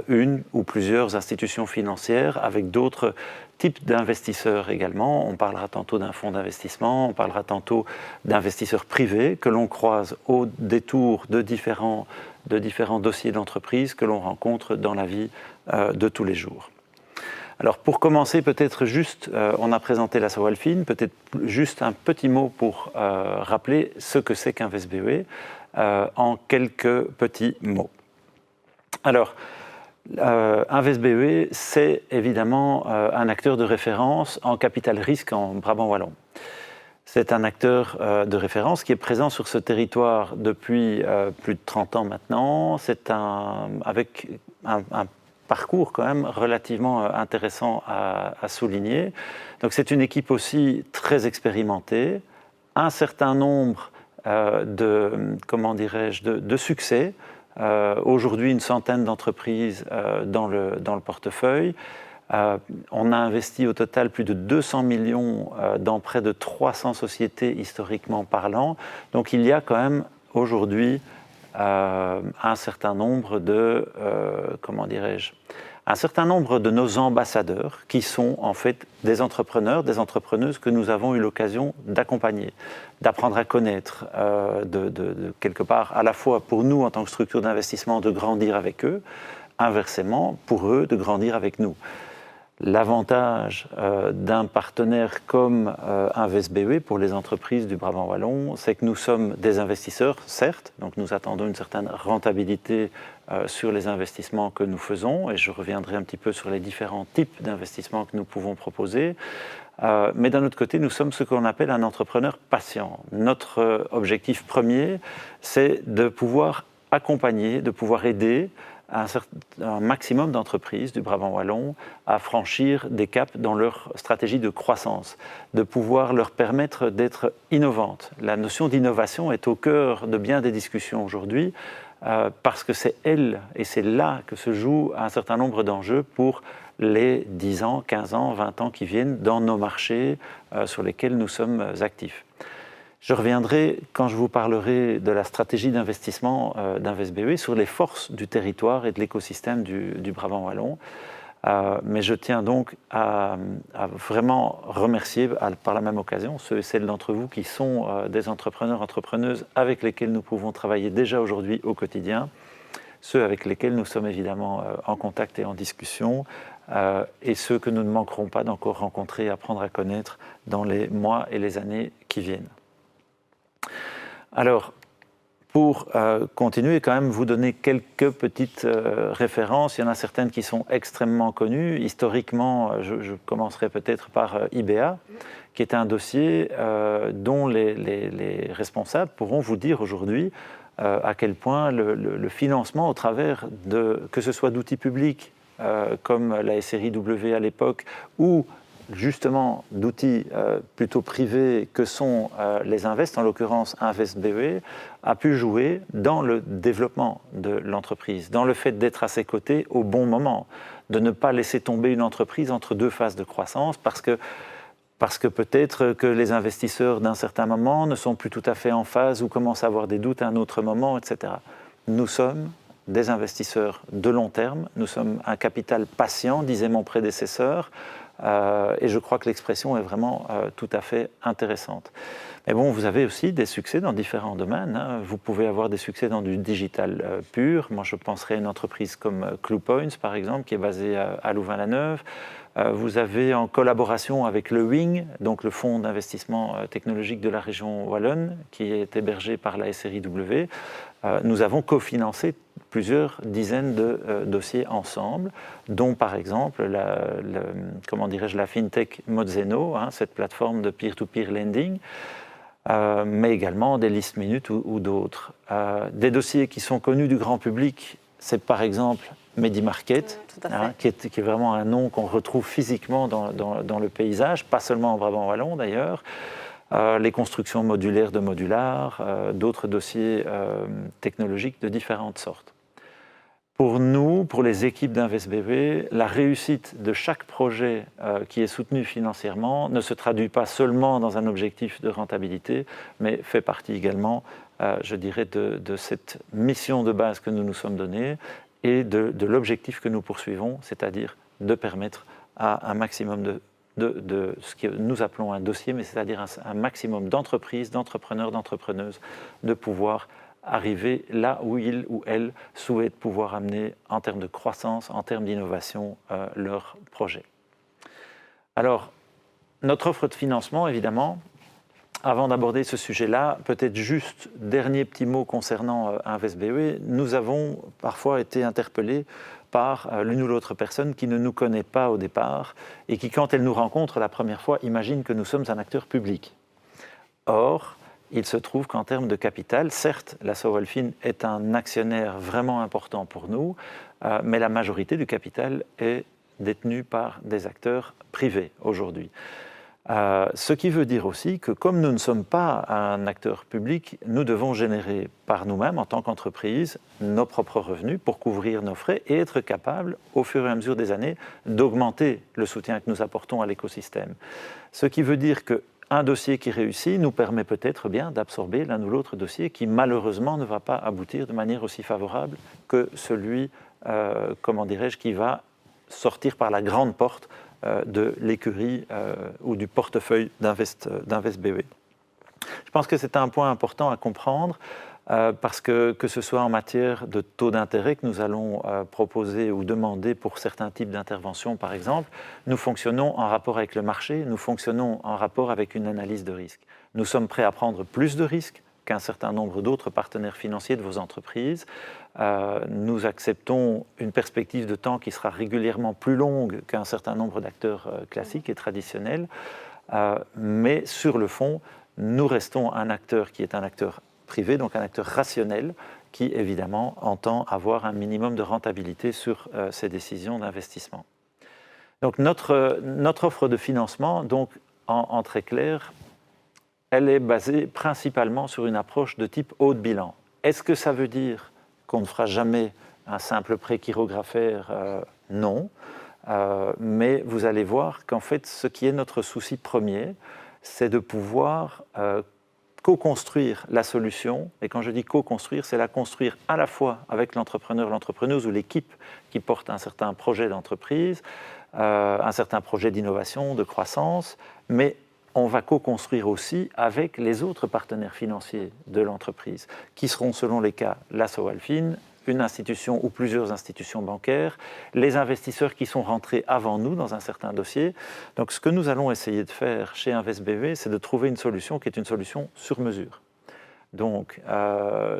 une ou plusieurs institutions financières, avec d'autres types d'investisseurs également. On parlera tantôt d'un fonds d'investissement, on parlera tantôt d'investisseurs privés que l'on croise au détour de différents dossiers d'entreprise que l'on rencontre dans la vie de tous les jours. Alors pour commencer, peut-être juste, on a présenté l'Asso Alfin, peut-être juste un petit mot pour rappeler ce que c'est qu'Invest BE en quelques petits mots. Alors, Invest BE, c'est évidemment un acteur de référence en capital risque en Brabant wallon. C'est un acteur de référence qui est présent sur ce territoire depuis plus de 30 ans maintenant. C'est avec un parcours quand même relativement intéressant à souligner. Donc c'est une équipe aussi très expérimentée, un certain nombre de succès. Aujourd'hui, une centaine d'entreprises dans le portefeuille. On a investi au total plus de 200 millions dans près de 300 sociétés historiquement parlant. Donc il y a quand même aujourd'hui un certain nombre de nos ambassadeurs qui sont en fait des entrepreneurs, des entrepreneuses que nous avons eu l'occasion d'accompagner, d'apprendre à connaître, quelque part à la fois pour nous en tant que structure d'investissement de grandir avec eux, inversement pour eux de grandir avec nous. L'avantage d'un partenaire comme Invest BE pour les entreprises du Brabant wallon, c'est que nous sommes des investisseurs, certes, donc nous attendons une certaine rentabilité sur les investissements que nous faisons, et je reviendrai un petit peu sur les différents types d'investissements que nous pouvons proposer. Mais d'un autre côté, nous sommes ce qu'on appelle un entrepreneur patient. Notre objectif premier, c'est de pouvoir accompagner, de pouvoir aider un maximum d'entreprises du Brabant wallon à franchir des caps dans leur stratégie de croissance, de pouvoir leur permettre d'être innovantes. La notion d'innovation est au cœur de bien des discussions aujourd'hui, parce que c'est elle et c'est là que se joue un certain nombre d'enjeux pour les 10 ans, 15 ans, 20 ans qui viennent dans nos marchés sur lesquels nous sommes actifs. Je reviendrai, quand je vous parlerai de la stratégie d'investissement d'InvestBW, sur les forces du territoire et de l'écosystème du Brabant wallon. Mais je tiens donc à vraiment remercier par la même occasion ceux et celles d'entre vous qui sont des entrepreneurs, entrepreneuses avec lesquels nous pouvons travailler déjà aujourd'hui au quotidien, ceux avec lesquels nous sommes évidemment en contact et en discussion, et ceux que nous ne manquerons pas d'encore rencontrer et apprendre à connaître dans les mois et les années qui viennent. Alors, pour continuer, quand même vous donner quelques petites références. Il y en a certaines qui sont extrêmement connues. Historiquement, je commencerai peut-être par IBA, qui est un dossier dont les responsables pourront vous dire aujourd'hui à quel point le financement au travers que ce soit d'outils publics comme la SRI W à l'époque, ou justement d'outils plutôt privés que sont les Invest, en l'occurrence InvestBW, a pu jouer dans le développement de l'entreprise, dans le fait d'être à ses côtés au bon moment, de ne pas laisser tomber une entreprise entre deux phases de croissance parce que peut-être que les investisseurs d'un certain moment ne sont plus tout à fait en phase ou commencent à avoir des doutes à un autre moment, etc. Nous sommes des investisseurs de long terme, nous sommes un capital patient, disait mon prédécesseur, et je crois que l'expression est vraiment tout à fait intéressante. Mais bon, vous avez aussi des succès dans différents domaines, hein. Vous pouvez avoir des succès dans du digital pur. Moi, je penserais à une entreprise comme Cluepoints, par exemple, qui est basée à Louvain-la-Neuve. Vous avez en collaboration avec le WING, donc le Fonds d'investissement technologique de la région wallonne, qui est hébergé par la SRIW, nous avons cofinancé plusieurs dizaines de dossiers ensemble, dont par exemple la FinTech Mozeno, hein, cette plateforme de peer-to-peer lending, mais également des list minutes ou d'autres. Des dossiers qui sont connus du grand public, c'est par exemple Medimarket, hein, qui est vraiment un nom qu'on retrouve physiquement dans le paysage, pas seulement en Brabant wallon d'ailleurs. Les constructions modulaires de Modular, d'autres dossiers technologiques de différentes sortes. Pour nous, pour les équipes d'InvestBW, la réussite de chaque projet qui est soutenu financièrement ne se traduit pas seulement dans un objectif de rentabilité, mais fait partie également, je dirais, de cette mission de base que nous nous sommes donnée et de l'objectif que nous poursuivons, c'est-à-dire de permettre à un maximum de ce que nous appelons un dossier, mais c'est-à-dire un maximum d'entreprises, d'entrepreneurs, d'entrepreneuses, de pouvoir arriver là où ils ou elles souhaitent pouvoir amener en termes de croissance, en termes d'innovation, leurs projets. Alors, notre offre de financement, évidemment, avant d'aborder ce sujet-là, peut-être juste dernier petit mot concernant InvestBW, nous avons parfois été interpellés par l'une ou l'autre personne qui ne nous connaît pas au départ et qui, quand elle nous rencontre la première fois, imagine que nous sommes un acteur public. Or, il se trouve qu'en termes de capital, certes, la Sawalfin est un actionnaire vraiment important pour nous, mais la majorité du capital est détenue par des acteurs privés aujourd'hui. Ce qui veut dire aussi que comme nous ne sommes pas un acteur public, nous devons générer par nous-mêmes, en tant qu'entreprise, nos propres revenus pour couvrir nos frais et être capables, au fur et à mesure des années, d'augmenter le soutien que nous apportons à l'écosystème. Ce qui veut dire qu'un dossier qui réussit nous permet peut-être bien d'absorber l'un ou l'autre dossier qui malheureusement ne va pas aboutir de manière aussi favorable que celui, qui va sortir par la grande porte de l'écurie ou du portefeuille d'InvestBW. Je pense que c'est un point important à comprendre parce que ce soit en matière de taux d'intérêt que nous allons proposer ou demander pour certains types d'interventions, par exemple, nous fonctionnons en rapport avec le marché, nous fonctionnons en rapport avec une analyse de risque. Nous sommes prêts à prendre plus de risques qu'un certain nombre d'autres partenaires financiers de vos entreprises. Nous acceptons une perspective de temps qui sera régulièrement plus longue qu'un certain nombre d'acteurs classiques et traditionnels. Mais sur le fond, nous restons un acteur qui est un acteur privé, donc un acteur rationnel, qui évidemment entend avoir un minimum de rentabilité sur ses décisions d'investissement. Donc notre offre de financement, donc, en très clair, elle est basée principalement sur une approche de type haut de bilan. Est-ce que ça veut dire qu'on ne fera jamais un simple prêt chirographaire? Non. Mais vous allez voir qu'en fait, ce qui est notre souci premier, c'est de pouvoir co-construire la solution. Et quand je dis co-construire, c'est la construire à la fois avec l'entrepreneur, l'entrepreneuse ou l'équipe qui porte un certain projet d'entreprise, un certain projet d'innovation, de croissance, mais on va co-construire aussi avec les autres partenaires financiers de l'entreprise, qui seront selon les cas l'ASO-Alfin, une institution ou plusieurs institutions bancaires, les investisseurs qui sont rentrés avant nous dans un certain dossier. Donc ce que nous allons essayer de faire chez InvestBV, c'est de trouver une solution qui est une solution sur mesure. Donc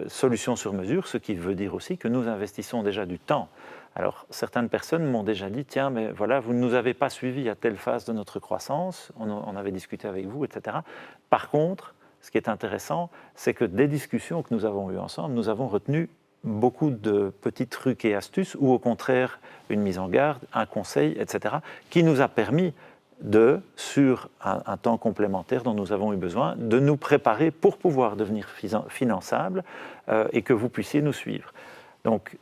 solution sur mesure, ce qui veut dire aussi que nous investissons déjà du temps. Alors, certaines personnes m'ont déjà dit, tiens, mais voilà, vous ne nous avez pas suivis à telle phase de notre croissance, on avait discuté avec vous, etc. Par contre, ce qui est intéressant, c'est que des discussions que nous avons eues ensemble, nous avons retenu beaucoup de petits trucs et astuces, ou au contraire, une mise en garde, un conseil, etc., qui nous a permis sur un temps complémentaire dont nous avons eu besoin, de nous préparer pour pouvoir devenir finançables et que vous puissiez nous suivre. Donc,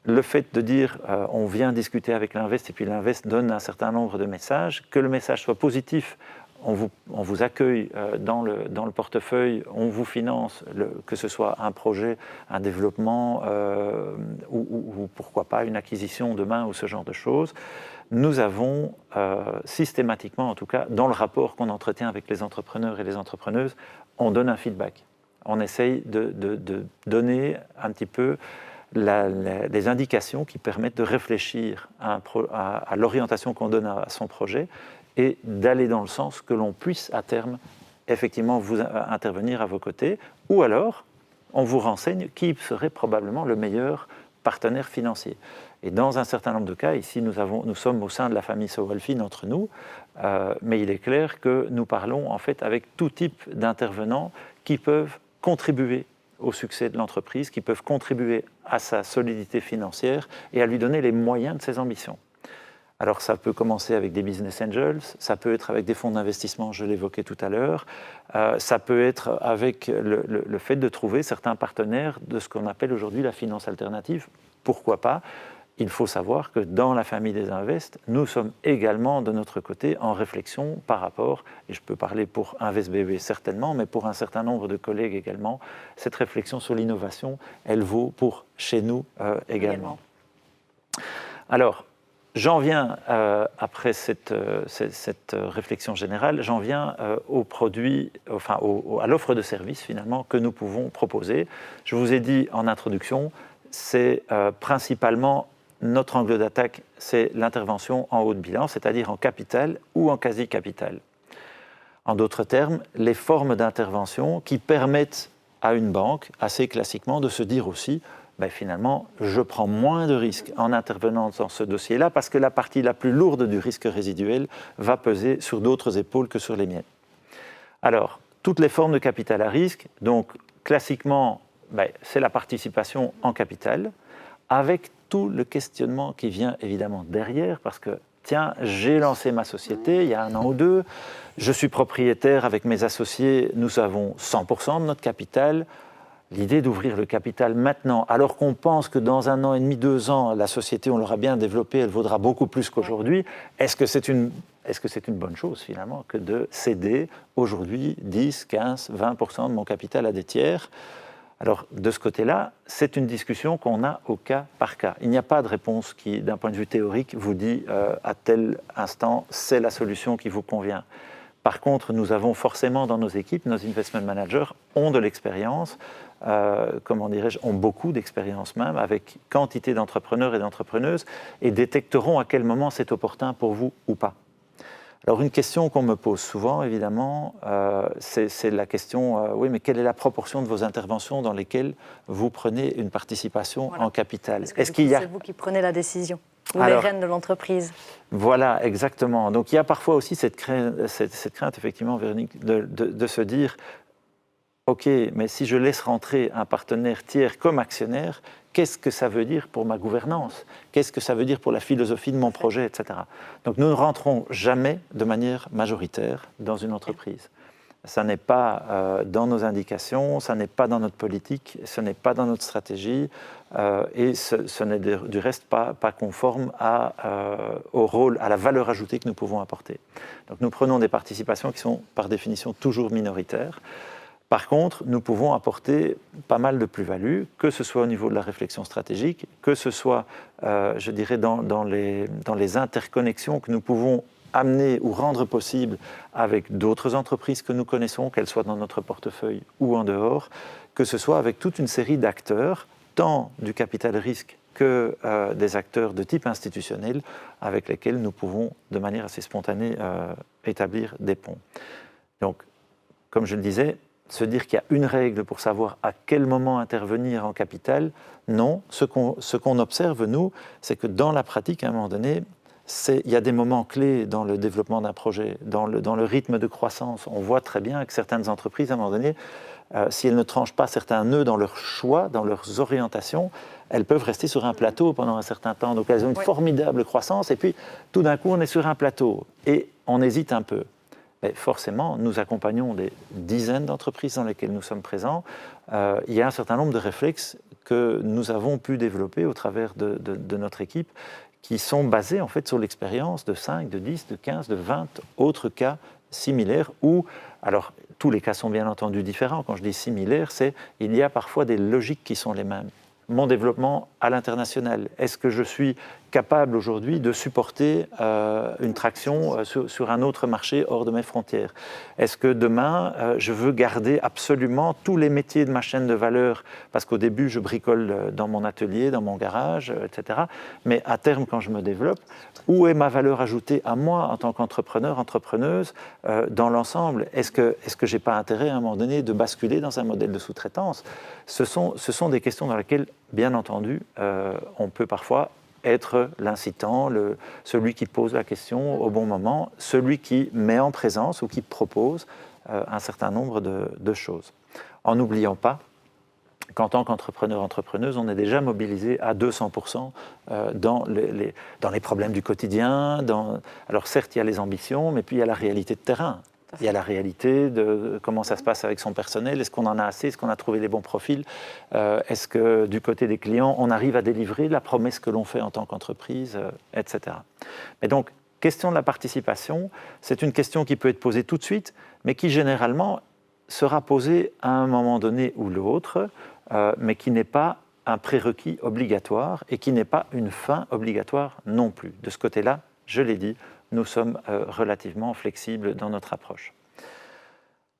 le fait de dire on vient discuter avec l'Invest et puis l'Invest donne un certain nombre de messages, que le message soit positif, on vous accueille dans le portefeuille, on vous finance, que ce soit un projet, un développement ou pourquoi pas une acquisition demain ou ce genre de choses. Nous avons systématiquement, en tout cas, dans le rapport qu'on entretient avec les entrepreneurs et les entrepreneuses, on donne un feedback. On essaye de donner un petit peu les indications qui permettent de réfléchir à l'orientation qu'on donne à son projet et d'aller dans le sens que l'on puisse à terme effectivement vous intervenir à vos côtés, ou alors on vous renseigne qui serait probablement le meilleur partenaire financier. Et dans un certain nombre de cas, ici nous sommes au sein de la famille SO-Alfin entre nous, mais il est clair que nous parlons en fait avec tout type d'intervenants qui peuvent contribuer au succès de l'entreprise, qui peuvent contribuer à sa solidité financière et à lui donner les moyens de ses ambitions. Alors ça peut commencer avec des business angels, ça peut être avec des fonds d'investissement, je l'évoquais tout à l'heure, ça peut être avec le fait de trouver certains partenaires de ce qu'on appelle aujourd'hui la finance alternative. Pourquoi pas? Il faut savoir que dans la famille des Invest, nous sommes également de notre côté en réflexion par rapport, et je peux parler pour InvestBV certainement, mais pour un certain nombre de collègues également, cette réflexion sur l'innovation, elle vaut pour chez nous également. Alors, j'en viens, après cette réflexion générale, j'en viens aux produits, enfin à l'offre de services finalement que nous pouvons proposer. Je vous ai dit en introduction, c'est principalement notre angle d'attaque, c'est l'intervention en haut de bilan, c'est-à-dire en capital ou en quasi-capital. En d'autres termes, les formes d'intervention qui permettent à une banque, assez classiquement, de se dire aussi, finalement, je prends moins de risques en intervenant dans ce dossier-là parce que la partie la plus lourde du risque résiduel va peser sur d'autres épaules que sur les miennes. Alors, toutes les formes de capital à risque, donc classiquement, c'est la participation en capital, avec tout le questionnement qui vient évidemment derrière, parce que, tiens, j'ai lancé ma société il y a 1 an ou 2, je suis propriétaire avec mes associés, nous avons 100% de notre capital. L'idée d'ouvrir le capital maintenant, alors qu'on pense que dans 1 an et demi, 2 ans, la société, on l'aura bien développée, elle vaudra beaucoup plus qu'aujourd'hui, est-ce que c'est une bonne chose finalement que de céder aujourd'hui 10, 15, 20% de mon capital à des tiers? Alors, de ce côté-là, c'est une discussion qu'on a au cas par cas. Il n'y a pas de réponse qui, d'un point de vue théorique, vous dit à tel instant, c'est la solution qui vous convient. Par contre, nous avons forcément dans nos équipes, nos investment managers ont de l'expérience, ont beaucoup d'expérience même, avec quantité d'entrepreneurs et d'entrepreneuses, et détecteront à quel moment c'est opportun pour vous ou pas. Alors une question qu'on me pose souvent, évidemment, c'est la question, oui, mais quelle est la proportion de vos interventions dans lesquelles vous prenez une participation en capital? Est-ce qu'il y a... C'est vous qui prenez la décision, ou les rênes de l'entreprise? Voilà, exactement. Donc il y a parfois aussi cette crainte effectivement, Véronique, de se dire, OK, mais si je laisse rentrer un partenaire tiers comme actionnaire, qu'est-ce que ça veut dire pour ma gouvernance? Qu'est-ce que ça veut dire pour la philosophie de mon projet, etc. Donc nous ne rentrons jamais de manière majoritaire dans une entreprise. Ça n'est pas dans nos indications, ça n'est pas dans notre politique, ce n'est pas dans notre stratégie, et ce n'est du reste pas conforme au rôle, à la valeur ajoutée que nous pouvons apporter. Donc nous prenons des participations qui sont par définition toujours minoritaires. Par contre, nous pouvons apporter pas mal de plus-value, que ce soit au niveau de la réflexion stratégique, que ce soit, je dirais, dans les interconnexions que nous pouvons amener ou rendre possible avec d'autres entreprises que nous connaissons, qu'elles soient dans notre portefeuille ou en dehors, que ce soit avec toute une série d'acteurs, tant du capital risque que des acteurs de type institutionnel, avec lesquels nous pouvons, de manière assez spontanée, établir des ponts. Donc, comme je le disais, se dire qu'il y a une règle pour savoir à quel moment intervenir en capital, non. Ce qu'on observe, nous, c'est que dans la pratique, à un moment donné, il y a des moments clés dans le développement d'un projet, dans le rythme de croissance. On voit très bien que certaines entreprises, à un moment donné, si elles ne tranchent pas certains nœuds dans leurs choix, dans leurs orientations, elles peuvent rester sur un plateau pendant un certain temps. Donc elles ont une formidable croissance, et puis tout d'un coup, on est sur un plateau, et on hésite un peu. Mais forcément, nous accompagnons des dizaines d'entreprises dans lesquelles nous sommes présents. Il y a un certain nombre de réflexes que nous avons pu développer au travers de notre équipe, qui sont basés en fait sur l'expérience de 5, de 10, de 15, de 20 autres cas similaires où, alors tous les cas sont bien entendu différents. Quand je dis similaires, il y a parfois des logiques qui sont les mêmes. Mon développement à l'international, est-ce que je suis capable aujourd'hui de supporter une traction sur un autre marché hors de mes frontières? Est-ce que demain, je veux garder absolument tous les métiers de ma chaîne de valeur, parce qu'au début, je bricole dans mon atelier, dans mon garage, etc. Mais à terme, quand je me développe, où est ma valeur ajoutée à moi en tant qu'entrepreneur, entrepreneuse, dans l'ensemble? Est-ce que je n'ai pas intérêt à un moment donné de basculer dans un modèle de sous-traitance? Ce sont des questions dans lesquelles, bien entendu, on peut parfois être l'incitant, celui qui pose la question au bon moment, celui qui met en présence ou qui propose un certain nombre de choses. En n'oubliant pas qu'en tant qu'entrepreneur, entrepreneuse, on est déjà mobilisé à 200% dans les problèmes du quotidien. Alors certes, il y a les ambitions, mais puis il y a la réalité de terrain. Il y a la réalité de comment ça se passe avec son personnel. Est-ce qu'on en a assez? Est-ce qu'on a trouvé les bons profils? Est-ce que du côté des clients, on arrive à délivrer la promesse que l'on fait en tant qu'entreprise, etc. Mais donc, question de la participation, c'est une question qui peut être posée tout de suite, mais qui généralement sera posée à un moment donné ou l'autre, mais qui n'est pas un prérequis obligatoire et qui n'est pas une fin obligatoire non plus. De ce côté-là, je l'ai dit, nous sommes relativement flexibles dans notre approche.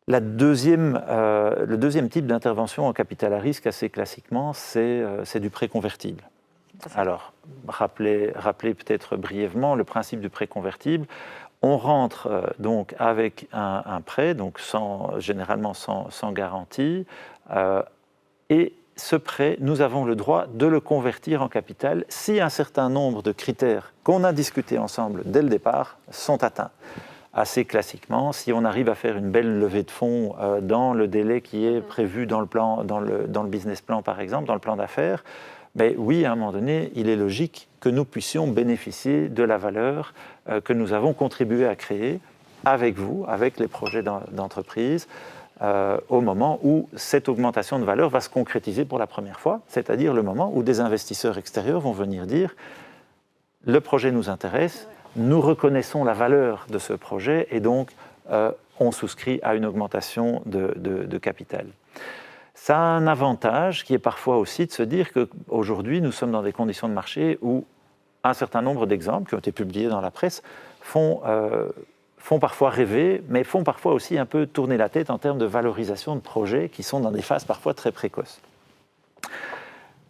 Le deuxième type d'intervention en capital à risque, assez classiquement, c'est du prêt convertible. Alors, rappelez peut-être brièvement le principe du prêt convertible. On rentre donc avec un prêt, donc généralement sans garantie, et ce prêt, nous avons le droit de le convertir en capital si un certain nombre de critères qu'on a discutés ensemble dès le départ sont atteints. Assez classiquement, si on arrive à faire une belle levée de fonds dans le délai qui est prévu dans le business plan par exemple, dans le plan d'affaires, ben oui, à un moment donné, il est logique que nous puissions bénéficier de la valeur que nous avons contribué à créer avec vous, avec les projets d'entreprise, au moment où cette augmentation de valeur va se concrétiser pour la première fois, c'est-à-dire le moment où des investisseurs extérieurs vont venir dire « le projet nous intéresse, nous reconnaissons la valeur de ce projet et donc on souscrit à une augmentation de capital ». Ça a un avantage qui est parfois aussi de se dire qu'aujourd'hui nous sommes dans des conditions de marché où un certain nombre d'exemples qui ont été publiés dans la presse font parfois rêver, mais font parfois aussi un peu tourner la tête en termes de valorisation de projets qui sont dans des phases parfois très précoces.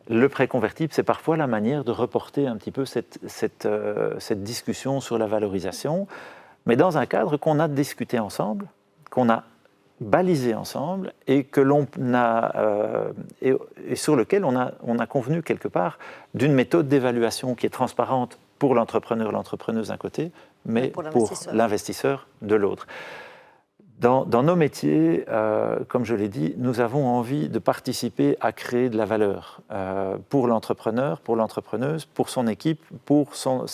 Le prêt convertible, c'est parfois la manière de reporter un petit peu cette discussion sur la valorisation. mais dans un cadre qu'on a discuté ensemble, qu'on a balisé ensemble et que l'on a et sur lequel on a convenu quelque part d'une méthode d'évaluation qui est transparente pour l'entrepreneur, l'entrepreneuse d'un côté, mais pour l'investisseur de l'autre. Dans nos métiers, comme je l'ai dit, nous avons envie de participer à créer de la valeur pour l'entrepreneur, pour l'entrepreneuse, pour son équipe, pour son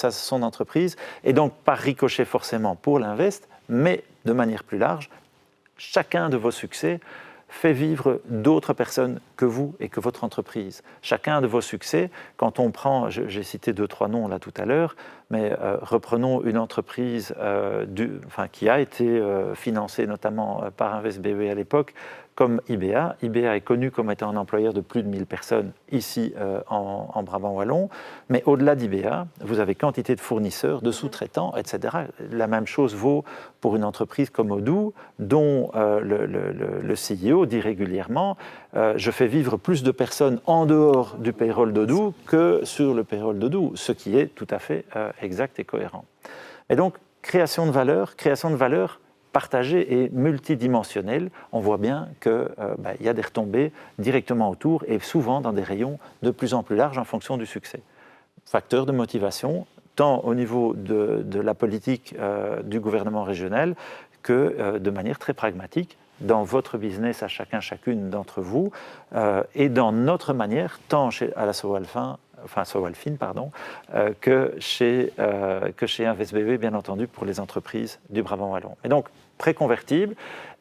entreprise, et donc par ricochet forcément pour l'invest, mais de manière plus large, chacun de vos succès fait vivre d'autres personnes que vous et que votre entreprise. Chacun de vos succès, quand on prend, j'ai cité 2-3 noms là tout à l'heure, mais reprenons une entreprise qui a été financée notamment par InvestBW à l'époque, comme IBA. IBA est connu comme étant un employeur de plus de 1000 personnes ici en Brabant Wallon, mais au-delà d'IBA, vous avez quantité de fournisseurs, de sous-traitants, etc. La même chose vaut pour une entreprise comme Odoo, dont le CEO dit régulièrement je fais vivre plus de personnes en dehors du payroll d'Odoo que sur le payroll d'Odoo, ce qui est tout à fait exact et cohérent. Et donc, création de valeur partagée et multidimensionnelle, on voit bien qu'il y a des retombées directement autour et souvent dans des rayons de plus en plus larges en fonction du succès. Facteur de motivation, tant au niveau de la politique du gouvernement régional que de manière très pragmatique dans votre business à chacune d'entre vous et dans notre manière, tant à la Sowalfin, que chez InvestBW, bien entendu, pour les entreprises du Brabant Wallon. Et donc, préconvertible.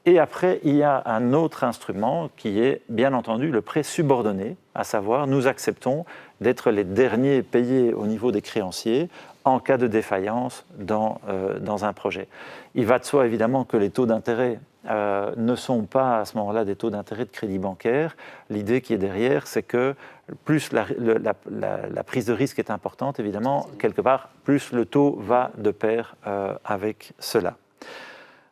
Et après, il y a un autre instrument qui est, bien entendu, le prêt subordonné, à savoir, nous acceptons d'être les derniers payés au niveau des créanciers en cas de défaillance dans un projet. Il va de soi, évidemment, que les taux d'intérêt ne sont pas à ce moment-là des taux d'intérêt de crédit bancaire. L'idée qui est derrière, c'est que plus la prise de risque est importante, évidemment, quelque part, plus le taux va de pair avec cela.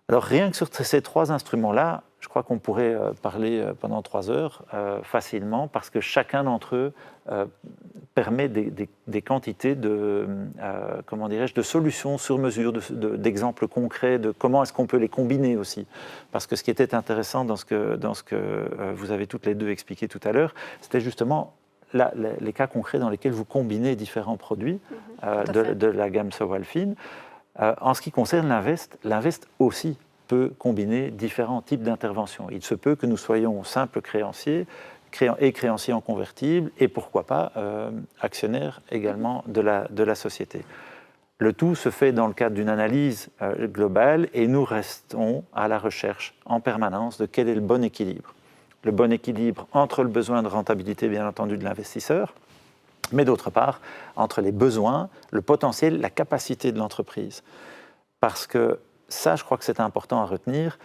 Alors rien que sur ces 3 instruments-là, je crois qu'on pourrait parler pendant 3 heures facilement, parce que chacun d'entre eux permet des quantités de solutions sur mesure, d'exemples concrets, de comment est-ce qu'on peut les combiner aussi. Parce que ce qui était intéressant dans ce que vous avez toutes les deux expliqué tout à l'heure, c'était justement les cas concrets dans lesquels vous combinez différents produits de la gamme Sowalfin. En ce qui concerne l'Invest aussi peut combiner différents types d'interventions. Il se peut que nous soyons simples créanciers et créanciers en convertible et pourquoi pas actionnaires également de la société. Le tout se fait dans le cadre d'une analyse globale et nous restons à la recherche en permanence de quel est le bon équilibre. Le bon équilibre entre le besoin de rentabilité, bien entendu, de l'investisseur, mais d'autre part, entre les besoins, le potentiel, la capacité de l'entreprise. Parce que ça, je crois que c'est important à retenir,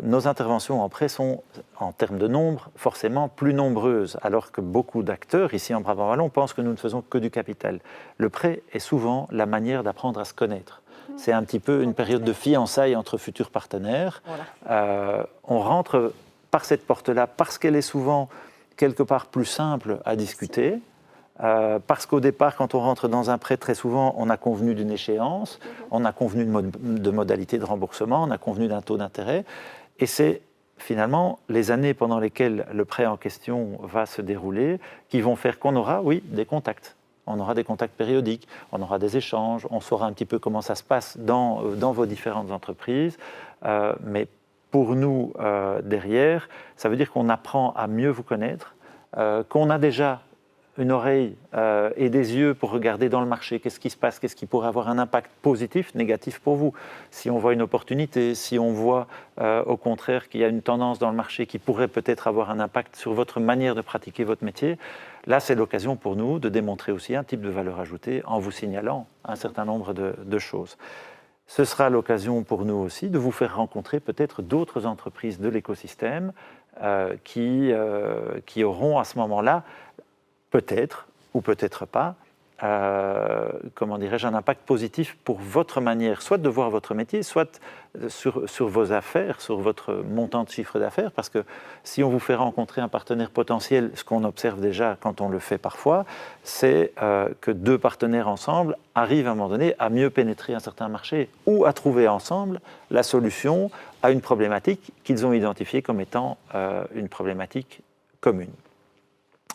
nos interventions en prêt sont, en termes de nombre, forcément plus nombreuses, alors que beaucoup d'acteurs, ici en Brabant Wallon, pensent que nous ne faisons que du capital. Le prêt est souvent la manière d'apprendre à se connaître. C'est un petit peu une période de fiançailles entre futurs partenaires. Voilà. On rentre par cette porte-là parce qu'elle est souvent quelque part plus simple à discuter. Parce qu'au départ, quand on rentre dans un prêt, très souvent, on a convenu d'une échéance, on a convenu de modalités de remboursement, on a convenu d'un taux d'intérêt. Et c'est finalement les années pendant lesquelles le prêt en question va se dérouler qui vont faire qu'on aura, oui, des contacts. On aura des contacts périodiques, on aura des échanges, on saura un petit peu comment ça se passe dans vos différentes entreprises. Mais pour nous, derrière, ça veut dire qu'on apprend à mieux vous connaître, qu'on a déjà une oreille et des yeux pour regarder dans le marché qu'est-ce qui se passe, qu'est-ce qui pourrait avoir un impact positif, négatif pour vous. Si on voit une opportunité, si on voit au contraire qu'il y a une tendance dans le marché qui pourrait peut-être avoir un impact sur votre manière de pratiquer votre métier, là c'est l'occasion pour nous de démontrer aussi un type de valeur ajoutée en vous signalant un certain nombre de choses. Ce sera l'occasion pour nous aussi de vous faire rencontrer peut-être d'autres entreprises de l'écosystème qui auront à ce moment-là peut-être ou peut-être pas, comment dirais-je, un impact positif pour votre manière, soit de voir votre métier, soit sur vos affaires, sur votre montant de chiffre d'affaires, parce que si on vous fait rencontrer un partenaire potentiel, ce qu'on observe déjà quand on le fait parfois, c'est que deux partenaires ensemble arrivent à un moment donné à mieux pénétrer un certain marché ou à trouver ensemble la solution à une problématique qu'ils ont identifiée comme étant une problématique commune.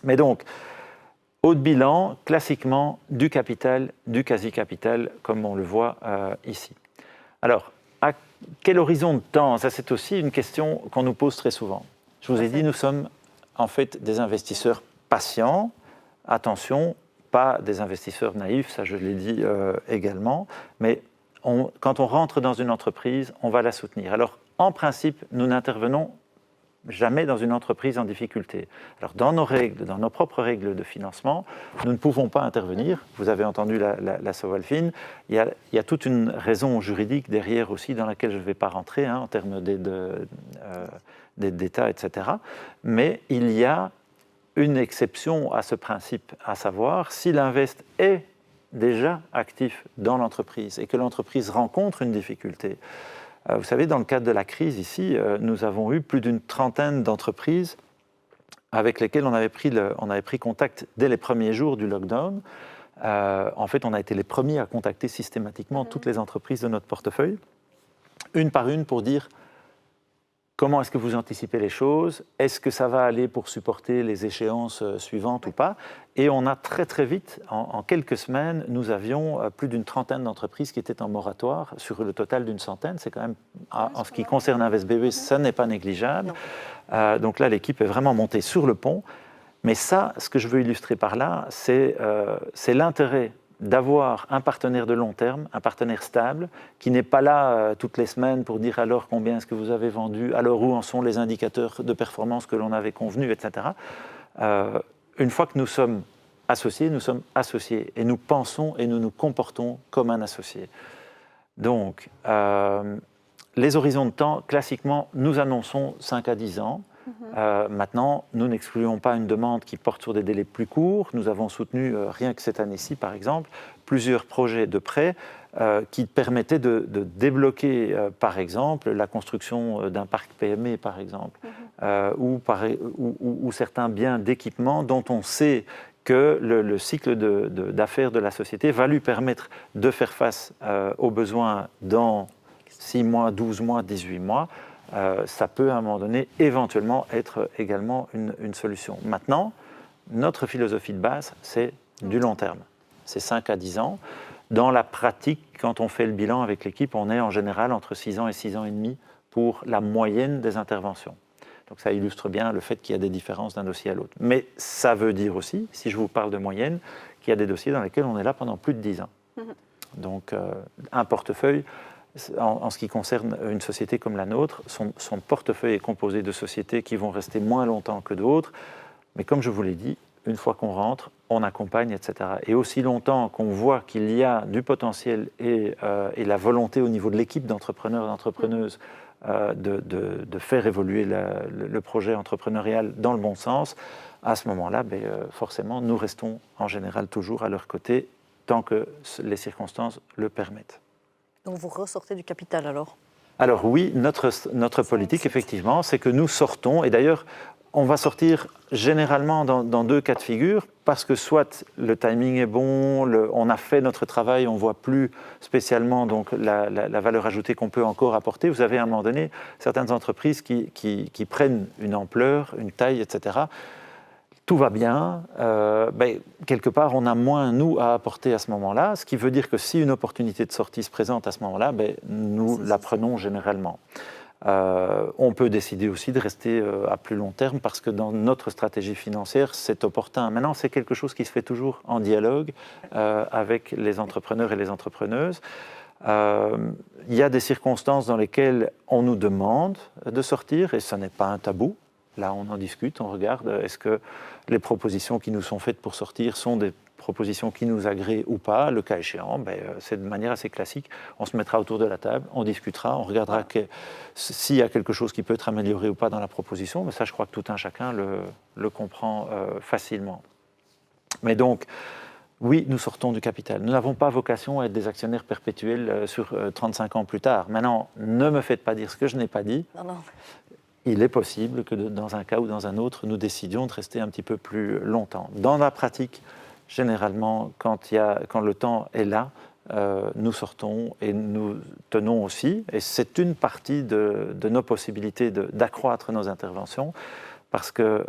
Mais donc, haut de bilan, classiquement, du capital, du quasi-capital, comme on le voit ici. Alors, à quel horizon de temps? Ça, c'est aussi une question qu'on nous pose très souvent. Je vous ai dit, nous sommes en fait des investisseurs patients. Attention, pas des investisseurs naïfs, ça je l'ai dit également, mais quand on rentre dans une entreprise, on va la soutenir. Alors, en principe, nous n'intervenons jamais dans une entreprise en difficulté. Alors, dans nos propres règles de financement, nous ne pouvons pas intervenir. Vous avez entendu la Sowalfin. Il y a toute une raison juridique derrière aussi dans laquelle je ne vais pas rentrer, en termes d'aide d'État, etc. Mais il y a une exception à ce principe, à savoir si l'invest est déjà actif dans l'entreprise et que l'entreprise rencontre une difficulté. Vous savez, dans le cadre de la crise ici, nous avons eu plus d'une trentaine d'entreprises avec lesquelles on avait pris contact dès les premiers jours du lockdown. En fait, on a été les premiers à contacter systématiquement toutes les entreprises de notre portefeuille, une par une, pour dire comment est-ce que vous anticipez les choses, est-ce que ça va aller pour supporter les échéances suivantes ou pas. Et on a très très vite, en quelques semaines, nous avions plus d'une trentaine d'entreprises qui étaient en moratoire sur le total d'une centaine. C'est quand même, en ce qui concerne InvestBB, ça n'est pas négligeable. Donc là, l'équipe est vraiment montée sur le pont. Mais ça, ce que je veux illustrer par là, c'est l'intérêt d'avoir un partenaire de long terme, un partenaire stable, qui n'est pas là toutes les semaines pour dire alors combien est-ce que vous avez vendu, alors où en sont les indicateurs de performance que l'on avait convenus, etc. Une fois que nous sommes associés et nous pensons et nous nous comportons comme un associé. Donc, les horizons de temps, classiquement, nous annonçons 5 à 10 ans. Maintenant, nous n'excluons pas une demande qui porte sur des délais plus courts. Nous avons soutenu, rien que cette année-ci par exemple, plusieurs projets de prêt qui permettaient de débloquer, par exemple, la construction d'un parc PME, par exemple, ou certains biens d'équipement dont on sait que le cycle d'affaires de la société va lui permettre de faire face aux besoins dans 6 mois, 12 mois, 18 mois. Ça peut à un moment donné éventuellement être également une solution. Maintenant, notre philosophie de base, c'est du long terme. C'est 5 à 10 ans. Dans la pratique, quand on fait le bilan avec l'équipe, on est en général entre 6 ans et 6 ans et demi pour la moyenne des interventions. Donc ça illustre bien le fait qu'il y a des différences d'un dossier à l'autre. Mais ça veut dire aussi, si je vous parle de moyenne, qu'il y a des dossiers dans lesquels on est là pendant plus de 10 ans. Donc un portefeuille, en ce qui concerne une société comme la nôtre, son portefeuille est composé de sociétés qui vont rester moins longtemps que d'autres. Mais comme je vous l'ai dit, une fois qu'on rentre, on accompagne, etc. Et aussi longtemps qu'on voit qu'il y a du potentiel et la volonté au niveau de l'équipe d'entrepreneurs et d'entrepreneuses de faire évoluer le projet entrepreneurial dans le bon sens, à ce moment-là, forcément, nous restons en général toujours à leur côté tant que les circonstances le permettent. Donc vous ressortez du capital alors? Alors oui, notre politique, effectivement, c'est que nous sortons, et d'ailleurs, on va sortir généralement dans 2 cas de figure, parce que soit le timing est bon, on a fait notre travail, on ne voit plus spécialement donc, la valeur ajoutée qu'on peut encore apporter. Vous avez à un moment donné certaines entreprises qui prennent une ampleur, une taille, etc. Tout va bien, quelque part on a moins nous à apporter à ce moment-là, ce qui veut dire que si une opportunité de sortie se présente à ce moment-là, nous la prenons généralement. On peut décider aussi de rester à plus long terme parce que dans notre stratégie financière, c'est opportun. Maintenant, c'est quelque chose qui se fait toujours en dialogue avec les entrepreneurs et les entrepreneuses. Il y a des circonstances dans lesquelles on nous demande de sortir et ce n'est pas un tabou. Là, on en discute, on regarde, est-ce que les propositions qui nous sont faites pour sortir sont des propositions qui nous agréent ou pas. Le cas échéant, c'est de manière assez classique. On se mettra autour de la table, on discutera, on regardera s'il y a quelque chose qui peut être amélioré ou pas dans la proposition. Mais ça, je crois que tout un chacun le comprend facilement. Mais donc, Oui, nous sortons du capital. Nous n'avons pas vocation à être des actionnaires perpétuels sur 35 ans plus tard. Maintenant, ne me faites pas dire ce que je n'ai pas dit. Non, non. Il est possible que dans un cas ou dans un autre, nous décidions de rester un petit peu plus longtemps. Dans la pratique, généralement, quand le temps est là, nous sortons et nous tenons aussi, et c'est une partie de nos possibilités d'accroître nos interventions, parce que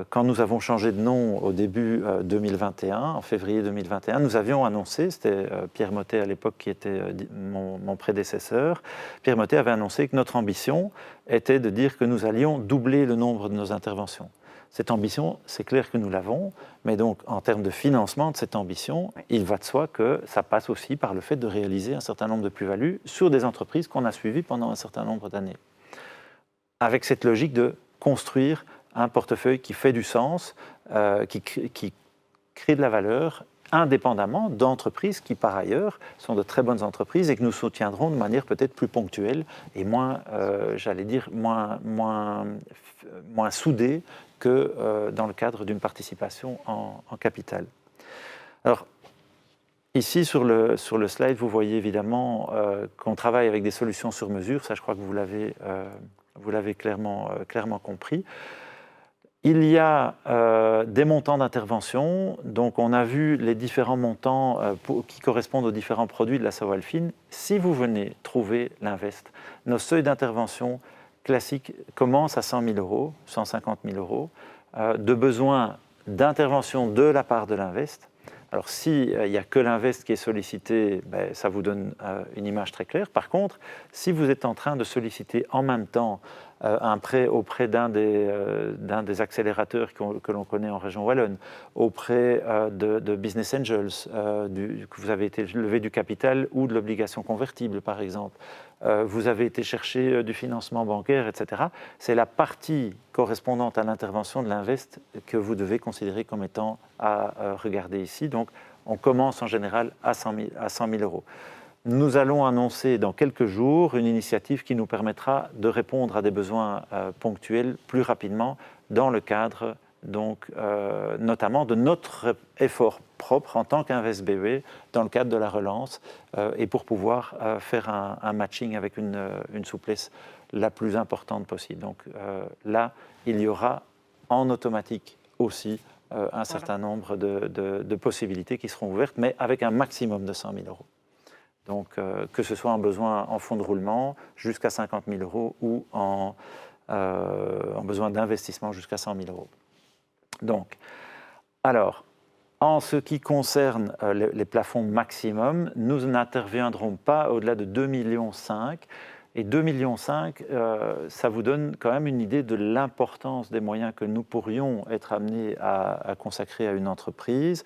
quand nous avons changé de nom au début 2021, en février 2021, nous avions annoncé, c'était Pierre Mottet à l'époque qui était mon prédécesseur, Pierre Mottet avait annoncé que notre ambition était de dire que nous allions doubler le nombre de nos interventions. Cette ambition, c'est clair que nous l'avons, mais donc en termes de financement de cette ambition, il va de soi que ça passe aussi par le fait de réaliser un certain nombre de plus-values sur des entreprises qu'on a suivies pendant un certain nombre d'années. Avec cette logique de construire un portefeuille qui fait du sens, qui crée de la valeur, indépendamment d'entreprises qui, par ailleurs, sont de très bonnes entreprises et que nous soutiendrons de manière peut-être plus ponctuelle et moins, j'allais dire, moins soudée que dans le cadre d'une participation en capital. Alors, ici, sur le slide, vous voyez évidemment qu'on travaille avec des solutions sur mesure. Ça, je crois que vous l'avez clairement compris. Il y a des montants d'intervention, donc on a vu les différents montants qui correspondent aux différents produits de la Sawalfin. Si vous venez trouver l'Invest, nos seuils d'intervention classiques commencent à 100 000 euros, 150 000 euros, de besoin d'intervention de la part de l'Invest. Alors s'il n'y a que l'Invest qui est sollicité, ça vous donne une image très claire. Par contre, si vous êtes en train de solliciter en même temps un prêt auprès d'un des accélérateurs que l'on connaît en région wallonne, auprès de Business Angels, que vous avez été levé du capital ou de l'obligation convertible par exemple, vous avez été chercher du financement bancaire, etc. C'est la partie correspondante à l'intervention de l'Invest que vous devez considérer comme étant à regarder ici. Donc on commence en général à 100 000 euros. Nous allons annoncer dans quelques jours une initiative qui nous permettra de répondre à des besoins ponctuels plus rapidement dans le cadre donc, notamment de notre effort propre en tant qu'InvestBW dans le cadre de la relance et pour pouvoir faire un matching avec une souplesse la plus importante possible. Donc là, il y aura en automatique aussi un certain nombre de possibilités qui seront ouvertes, mais avec un maximum de 100 000 euros. Donc, que ce soit un besoin en fonds de roulement jusqu'à 50 000 euros ou en besoin d'investissement jusqu'à 100 000 euros. Donc, alors, en ce qui concerne les plafonds maximum, nous n'interviendrons pas au-delà de 2,5 millions. Et 2,5 millions, ça vous donne quand même une idée de l'importance des moyens que nous pourrions être amenés à consacrer à une entreprise.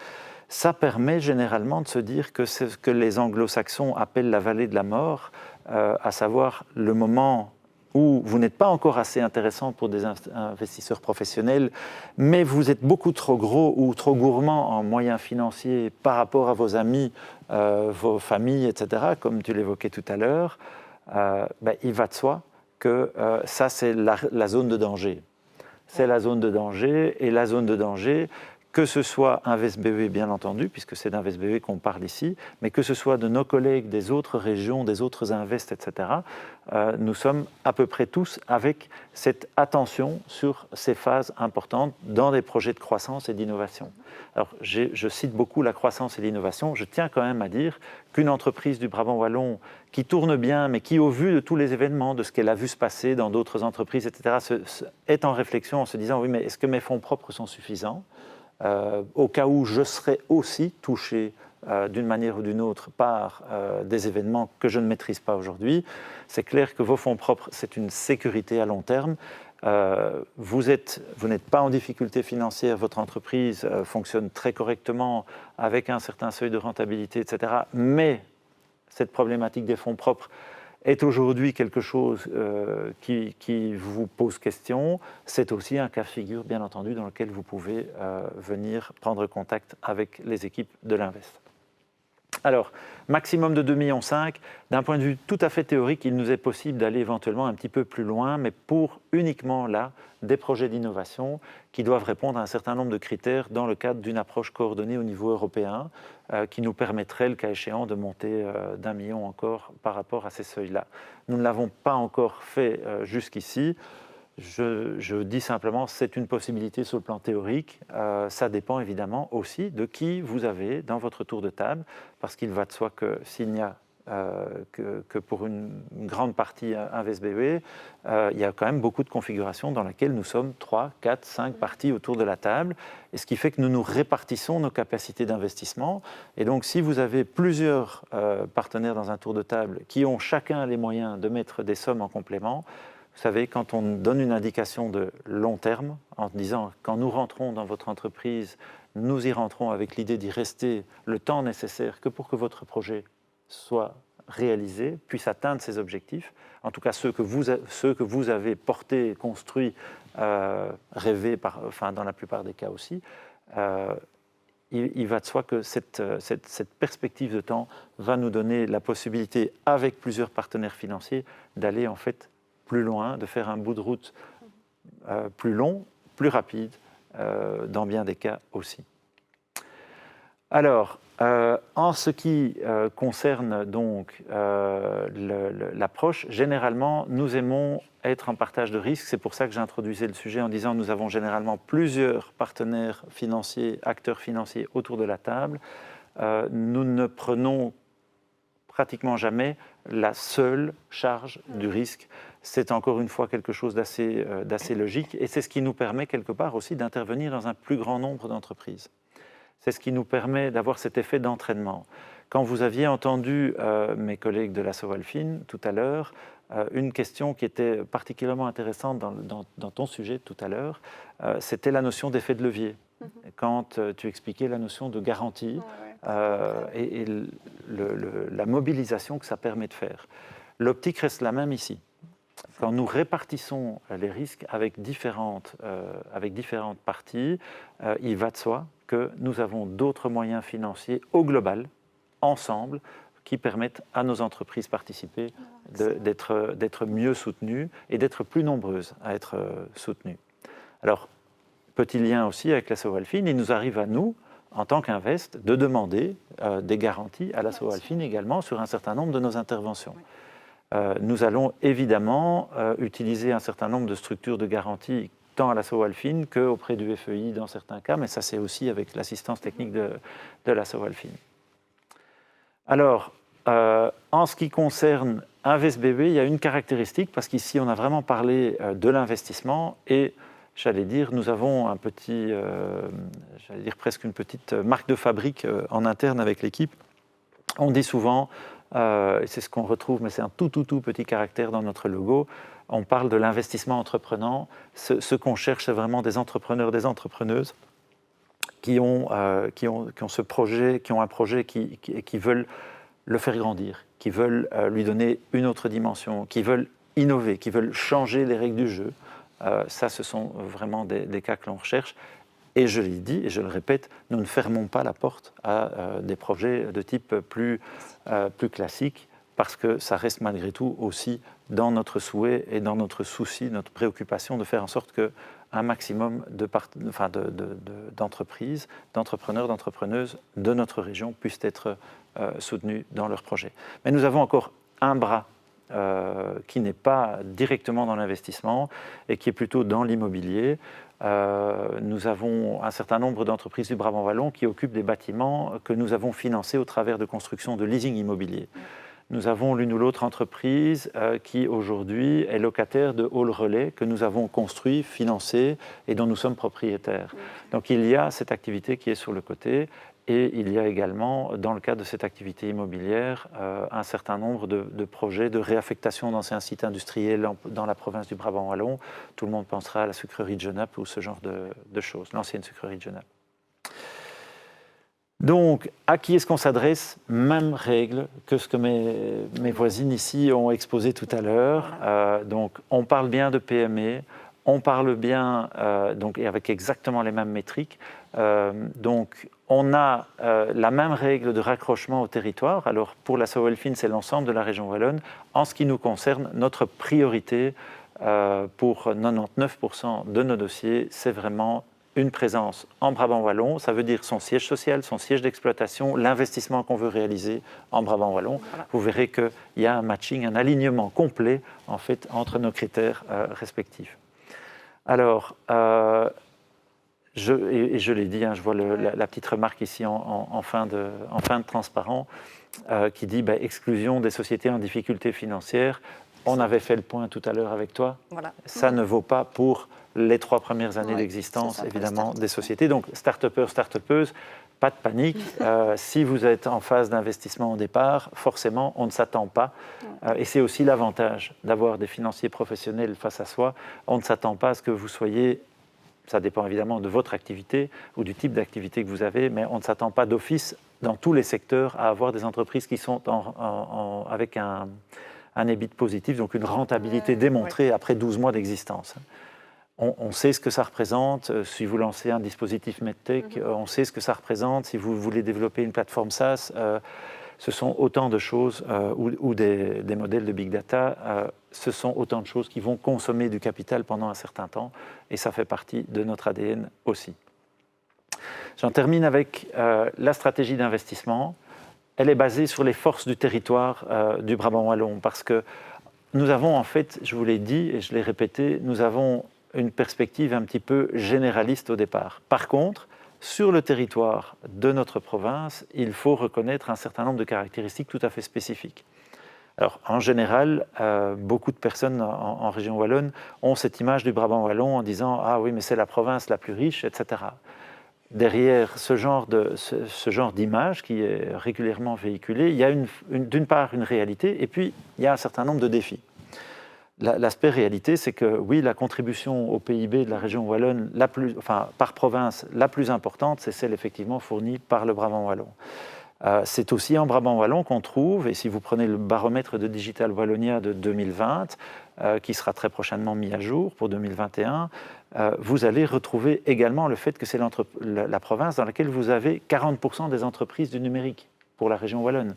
Ça permet généralement de se dire que c'est ce que les anglo-saxons appellent la vallée de la mort, à savoir le moment où vous n'êtes pas encore assez intéressant pour des investisseurs professionnels, mais vous êtes beaucoup trop gros ou trop gourmand en moyens financiers par rapport à vos amis, vos familles, etc., comme tu l'évoquais tout à l'heure, il va de soi que ça, c'est la zone de danger. C'est la zone de danger, et la zone de danger, que ce soit InvestBW bien entendu, puisque c'est d'InvestBW qu'on parle ici, mais que ce soit de nos collègues des autres régions, des autres Invest, etc., nous sommes à peu près tous avec cette attention sur ces phases importantes dans des projets de croissance et d'innovation. Alors, je cite beaucoup la croissance et l'innovation. Je tiens quand même à dire qu'une entreprise du Brabant wallon qui tourne bien, mais qui, au vu de tous les événements, de ce qu'elle a vu se passer dans d'autres entreprises, etc., est en réflexion en se disant « oui, mais est-ce que mes fonds propres sont suffisants ?» Au cas où je serais aussi touché d'une manière ou d'une autre par des événements que je ne maîtrise pas aujourd'hui, c'est clair que vos fonds propres, c'est une sécurité à long terme. Vous n'êtes pas en difficulté financière, votre entreprise fonctionne très correctement avec un certain seuil de rentabilité, etc. Mais cette problématique des fonds propres est aujourd'hui quelque chose qui vous pose question. C'est aussi un cas de figure, bien entendu, dans lequel vous pouvez venir prendre contact avec les équipes de l'Invest. Alors, maximum de 2,5 millions. D'un point de vue tout à fait théorique, il nous est possible d'aller éventuellement un petit peu plus loin, mais pour uniquement là, des projets d'innovation qui doivent répondre à un certain nombre de critères dans le cadre d'une approche coordonnée au niveau européen qui nous permettrait, le cas échéant, de monter d'1 million encore par rapport à ces seuils-là. Nous ne l'avons pas encore fait jusqu'ici. Je dis simplement, c'est une possibilité sur le plan théorique. Ça dépend évidemment aussi de qui vous avez dans votre tour de table, parce qu'il va de soi que s'il n'y a que pour une grande partie un VSBE, il y a quand même beaucoup de configurations dans lesquelles nous sommes 3, 4, 5 parties autour de la table, et ce qui fait que nous nous répartissons nos capacités d'investissement. Et donc, si vous avez plusieurs partenaires dans un tour de table qui ont chacun les moyens de mettre des sommes en complément, vous savez, quand on donne une indication de long terme, en disant quand nous rentrons dans votre entreprise, nous y rentrons avec l'idée d'y rester le temps nécessaire que pour que votre projet soit réalisé, puisse atteindre ses objectifs, en tout cas ceux que vous avez portés, construits, rêvés, dans la plupart des cas aussi, il va de soi que cette perspective de temps va nous donner la possibilité, avec plusieurs partenaires financiers, d'aller en fait plus loin, de faire un bout de route plus long, plus rapide, dans bien des cas aussi. Alors, en ce qui concerne donc l'approche, généralement, nous aimons être en partage de risques. C'est pour ça que j'introduisais le sujet en disant nous avons généralement plusieurs partenaires financiers, acteurs financiers autour de la table. Nous ne prenons pratiquement jamais la seule charge du risque. C'est encore une fois quelque chose d'assez logique et c'est ce qui nous permet quelque part aussi d'intervenir dans un plus grand nombre d'entreprises. C'est ce qui nous permet d'avoir cet effet d'entraînement. Quand vous aviez entendu mes collègues de l'Asso Alfin tout à l'heure, une question qui était particulièrement intéressante dans ton sujet tout à l'heure, c'était la notion d'effet de levier. Quand tu expliquais la notion de garantie et la mobilisation que ça permet de faire. L'optique reste la même ici. Quand nous répartissons les risques avec différentes parties, il va de soi que nous avons d'autres moyens financiers au global, ensemble, qui permettent à nos entreprises participées d'être mieux soutenues et d'être plus nombreuses à être soutenues. Alors, petit lien aussi avec l'Asso Alfin, il nous arrive à nous, en tant qu'Invest, de demander des garanties à l'Asso Alfin également sur un certain nombre de nos interventions. Nous allons évidemment utiliser un certain nombre de structures de garantie tant à l'Asso Alfin qu'auprès du FEI dans certains cas, mais ça c'est aussi avec l'assistance technique de l'Asso Alfin. Alors, en ce qui concerne InvestBB, il y a une caractéristique, parce qu'ici on a vraiment parlé de l'investissement et j'allais dire, nous avons un petit, presque une petite marque de fabrique en interne avec l'équipe. On dit souvent, et c'est ce qu'on retrouve, mais c'est un tout petit caractère dans notre logo, on parle de l'investissement entreprenant. Ce qu'on cherche, c'est vraiment des entrepreneurs, des entrepreneuses qui ont ce projet, qui ont un projet qui veulent le faire grandir, qui veulent lui donner une autre dimension, qui veulent innover, qui veulent changer les règles du jeu. Ça, ce sont vraiment des cas que l'on recherche. Et je l'ai dit, et je le répète, nous ne fermons pas la porte à des projets de type plus classique, parce que ça reste malgré tout aussi dans notre souhait et dans notre souci, notre préoccupation de faire en sorte qu'un maximum d'entreprises, d'entrepreneurs, d'entrepreneuses de notre région puissent être soutenus dans leurs projets. Mais nous avons encore un bras qui n'est pas directement dans l'investissement et qui est plutôt dans l'immobilier. Nous avons un certain nombre d'entreprises du Brabant Wallon qui occupent des bâtiments que nous avons financés au travers de construction de leasing immobilier. Nous avons l'une ou l'autre entreprise qui aujourd'hui est locataire de halls relais que nous avons construits, financés et dont nous sommes propriétaires. Donc il y a cette activité qui est sur le côté. Et il y a également, dans le cadre de cette activité immobilière, un certain nombre de projets de réaffectation d'anciens sites industriels dans la province du Brabant Wallon. Tout le monde pensera à la sucrerie de Genappe ou ce genre de choses, l'ancienne sucrerie de Genappe. Donc, à qui est-ce qu'on s'adresse? Même règle que ce que mes voisines ici ont exposé tout à l'heure. Donc, on parle bien de PME, on parle bien, et avec exactement les mêmes métriques, Donc, on a la même règle de raccrochement au territoire. Alors, pour la SOWELFIN, c'est l'ensemble de la région wallonne. En ce qui nous concerne, notre priorité pour 99% de nos dossiers, c'est vraiment une présence en Brabant wallon. Ça veut dire son siège social, son siège d'exploitation, l'investissement qu'on veut réaliser en Brabant wallon. Voilà. Vous verrez qu'il y a un matching, un alignement complet en fait, entre nos critères respectifs. Alors, je l'ai dit, je vois la petite remarque ici en fin de transparent qui dit exclusion des sociétés en difficulté financière. On avait fait le point tout à l'heure avec toi. Voilà. Ça ne vaut pas pour les 3 premières années d'existence, évidemment, des sociétés. Donc, start-upers, start-upeuses, pas de panique. Si vous êtes en phase d'investissement au départ, forcément, on ne s'attend pas. Et c'est aussi l'avantage d'avoir des financiers professionnels face à soi. On ne s'attend pas à ce que vous soyez... Ça dépend évidemment de votre activité ou du type d'activité que vous avez, mais on ne s'attend pas d'office dans tous les secteurs à avoir des entreprises qui sont avec un EBIT positif, donc une rentabilité démontrée après 12 mois d'existence. On sait ce que ça représente si vous lancez un dispositif MedTech, on sait ce que ça représente si vous voulez développer une plateforme SaaS. Ce sont autant de choses, ou des modèles de big data, ce sont autant de choses qui vont consommer du capital pendant un certain temps, et ça fait partie de notre ADN aussi. J'en termine avec la stratégie d'investissement. Elle est basée sur les forces du territoire du Brabant wallon, parce que nous avons en fait, je vous l'ai dit et je l'ai répété, nous avons une perspective un petit peu généraliste au départ. Par contre, sur le territoire de notre province, il faut reconnaître un certain nombre de caractéristiques tout à fait spécifiques. Alors, en général, beaucoup de personnes en région wallonne ont cette image du Brabant wallon en disant « Ah oui, mais c'est la province la plus riche, etc. » Derrière ce genre d'image qui est régulièrement véhiculée, il y a d'une part une réalité et puis il y a un certain nombre de défis. L'aspect réalité, c'est que oui, la contribution au PIB de la région wallonne, par province, la plus importante, c'est celle effectivement fournie par le Brabant wallon. C'est aussi en Brabant wallon qu'on trouve, et si vous prenez le baromètre de Digital Wallonia de 2020, qui sera très prochainement mis à jour pour 2021, vous allez retrouver également le fait que c'est la province dans laquelle vous avez 40% des entreprises du numérique pour la région wallonne.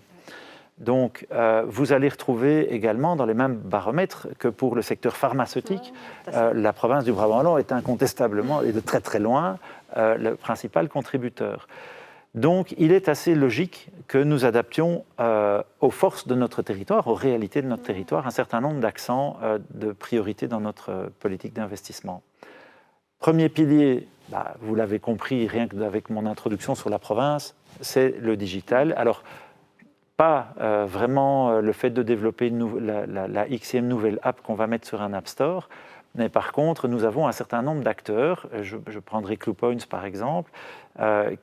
Donc, vous allez retrouver également dans les mêmes baromètres que pour le secteur pharmaceutique, la province du Brabant wallon est incontestablement et de très très loin le principal contributeur. Donc, il est assez logique que nous adaptions aux forces de notre territoire, aux réalités de notre territoire, un certain nombre d'accents de priorité dans notre politique d'investissement. Premier pilier, vous l'avez compris rien qu'avec mon introduction sur la province, c'est le digital. Alors, pas vraiment le fait de développer la Xème nouvelle app qu'on va mettre sur un App Store, mais par contre, nous avons un certain nombre d'acteurs, je prendrai Cluepoints par exemple,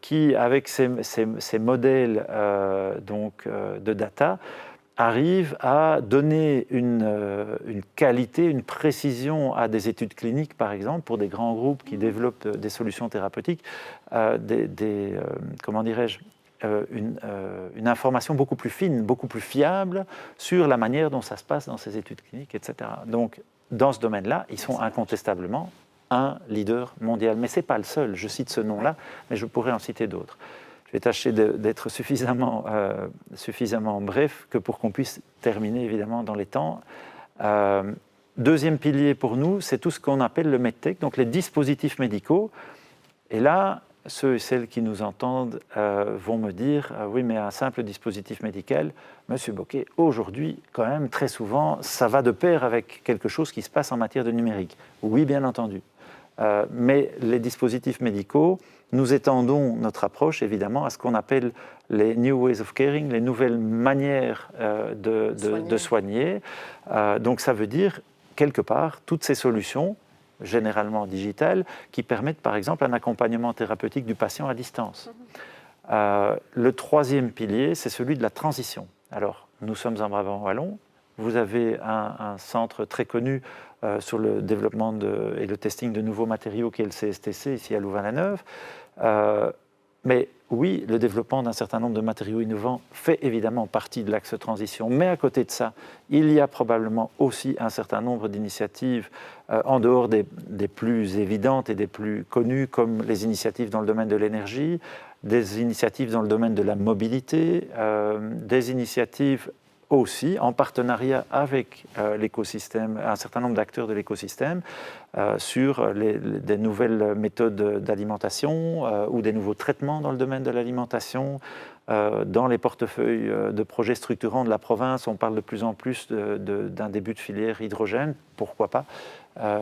qui, avec ces modèles de data, arrivent à donner une qualité, une précision à des études cliniques, par exemple, pour des grands groupes qui développent des solutions thérapeutiques, comment dirais-je, une information beaucoup plus fine, beaucoup plus fiable sur la manière dont ça se passe dans ces études cliniques, etc. Donc, dans ce domaine-là, ils sont incontestablement un leader mondial. Mais ce n'est pas le seul, je cite ce nom-là, mais je pourrais en citer d'autres. Je vais tâcher d'être suffisamment bref que pour qu'on puisse terminer évidemment dans les temps. Deuxième pilier pour nous, c'est tout ce qu'on appelle le MedTech, donc les dispositifs médicaux. Et là, ceux et celles qui nous entendent vont me dire oui, mais un simple dispositif médical, Monsieur Bocquet, aujourd'hui, quand même, très souvent, ça va de pair avec quelque chose qui se passe en matière de numérique. Oui, bien entendu. Mais les dispositifs médicaux, nous étendons notre approche, évidemment, à ce qu'on appelle les New Ways of Caring, les nouvelles manières de soigner. Donc, ça veut dire, quelque part, toutes ces solutions, généralement digitales, qui permettent par exemple un accompagnement thérapeutique du patient à distance. Le troisième pilier, c'est celui de la transition. Alors, nous sommes en Brabant wallon, vous avez un centre très connu sur le développement et le testing de nouveaux matériaux qui est le CSTC, ici à Louvain-la-Neuve. Mais oui, le développement d'un certain nombre de matériaux innovants fait évidemment partie de l'axe transition, mais à côté de ça, il y a probablement aussi un certain nombre d'initiatives en dehors des plus évidentes et des plus connues, comme les initiatives dans le domaine de l'énergie, des initiatives dans le domaine de la mobilité, des initiatives aussi en partenariat avec l'écosystème, un certain nombre d'acteurs de l'écosystème sur des nouvelles méthodes d'alimentation ou des nouveaux traitements dans le domaine de l'alimentation. Dans les portefeuilles de projets structurants de la province, on parle de plus en plus d'un début de filière hydrogène, pourquoi pas,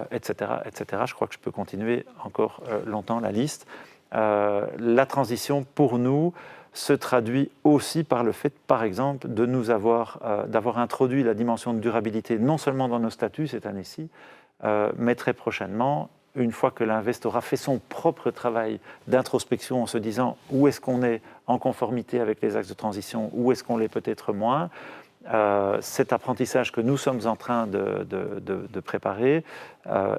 etc., etc. Je crois que je peux continuer encore longtemps la liste. La transition, pour nous, se traduit aussi par le fait, par exemple, d'avoir introduit la dimension de durabilité non seulement dans nos statuts cette année-ci, mais très prochainement, une fois que l'Invest aura fait son propre travail d'introspection en se disant où est-ce qu'on est en conformité avec les axes de transition, où est-ce qu'on l'est peut-être moins. Cet apprentissage que nous sommes en train de préparer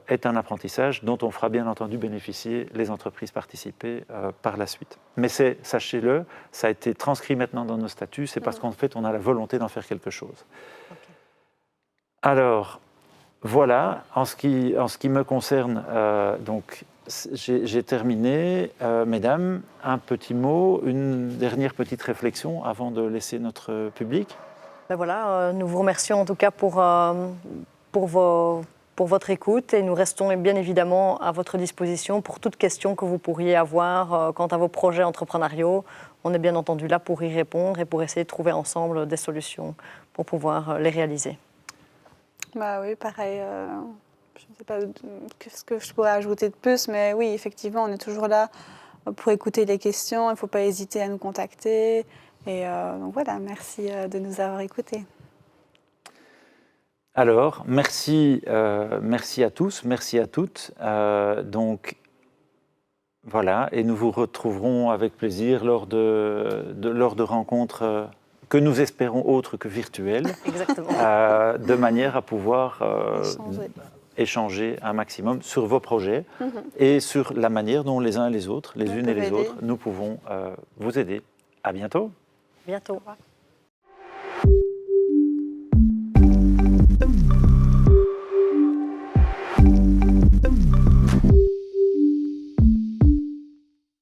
est un apprentissage dont on fera bien entendu bénéficier les entreprises participées par la suite. Mais sachez-le, ça a été transcrit maintenant dans nos statuts, c'est parce qu'en fait on a la volonté d'en faire quelque chose. Okay. Alors, voilà, en ce qui me concerne, donc j'ai terminé. Mesdames, un petit mot, une dernière petite réflexion avant de laisser notre public. Ben voilà, nous vous remercions en tout cas pour votre écoute et nous restons bien évidemment à votre disposition pour toute question que vous pourriez avoir quant à vos projets entrepreneuriaux. On est bien entendu là pour y répondre et pour essayer de trouver ensemble des solutions pour pouvoir les réaliser. Bah oui, pareil. Je ne sais pas ce que je pourrais ajouter de plus, mais oui, effectivement, on est toujours là pour écouter les questions. Il ne faut pas hésiter à nous contacter. Et donc voilà, merci de nous avoir écoutés. Alors, merci à tous, merci à toutes. Donc, voilà, et nous vous retrouverons avec plaisir lors de rencontres que nous espérons autres que virtuelles. Exactement. De manière à pouvoir échanger un maximum sur vos projets et sur la manière dont les uns et les autres, les unes et les autres, nous pouvons vous aider. À bientôt. Bientôt. Au revoir.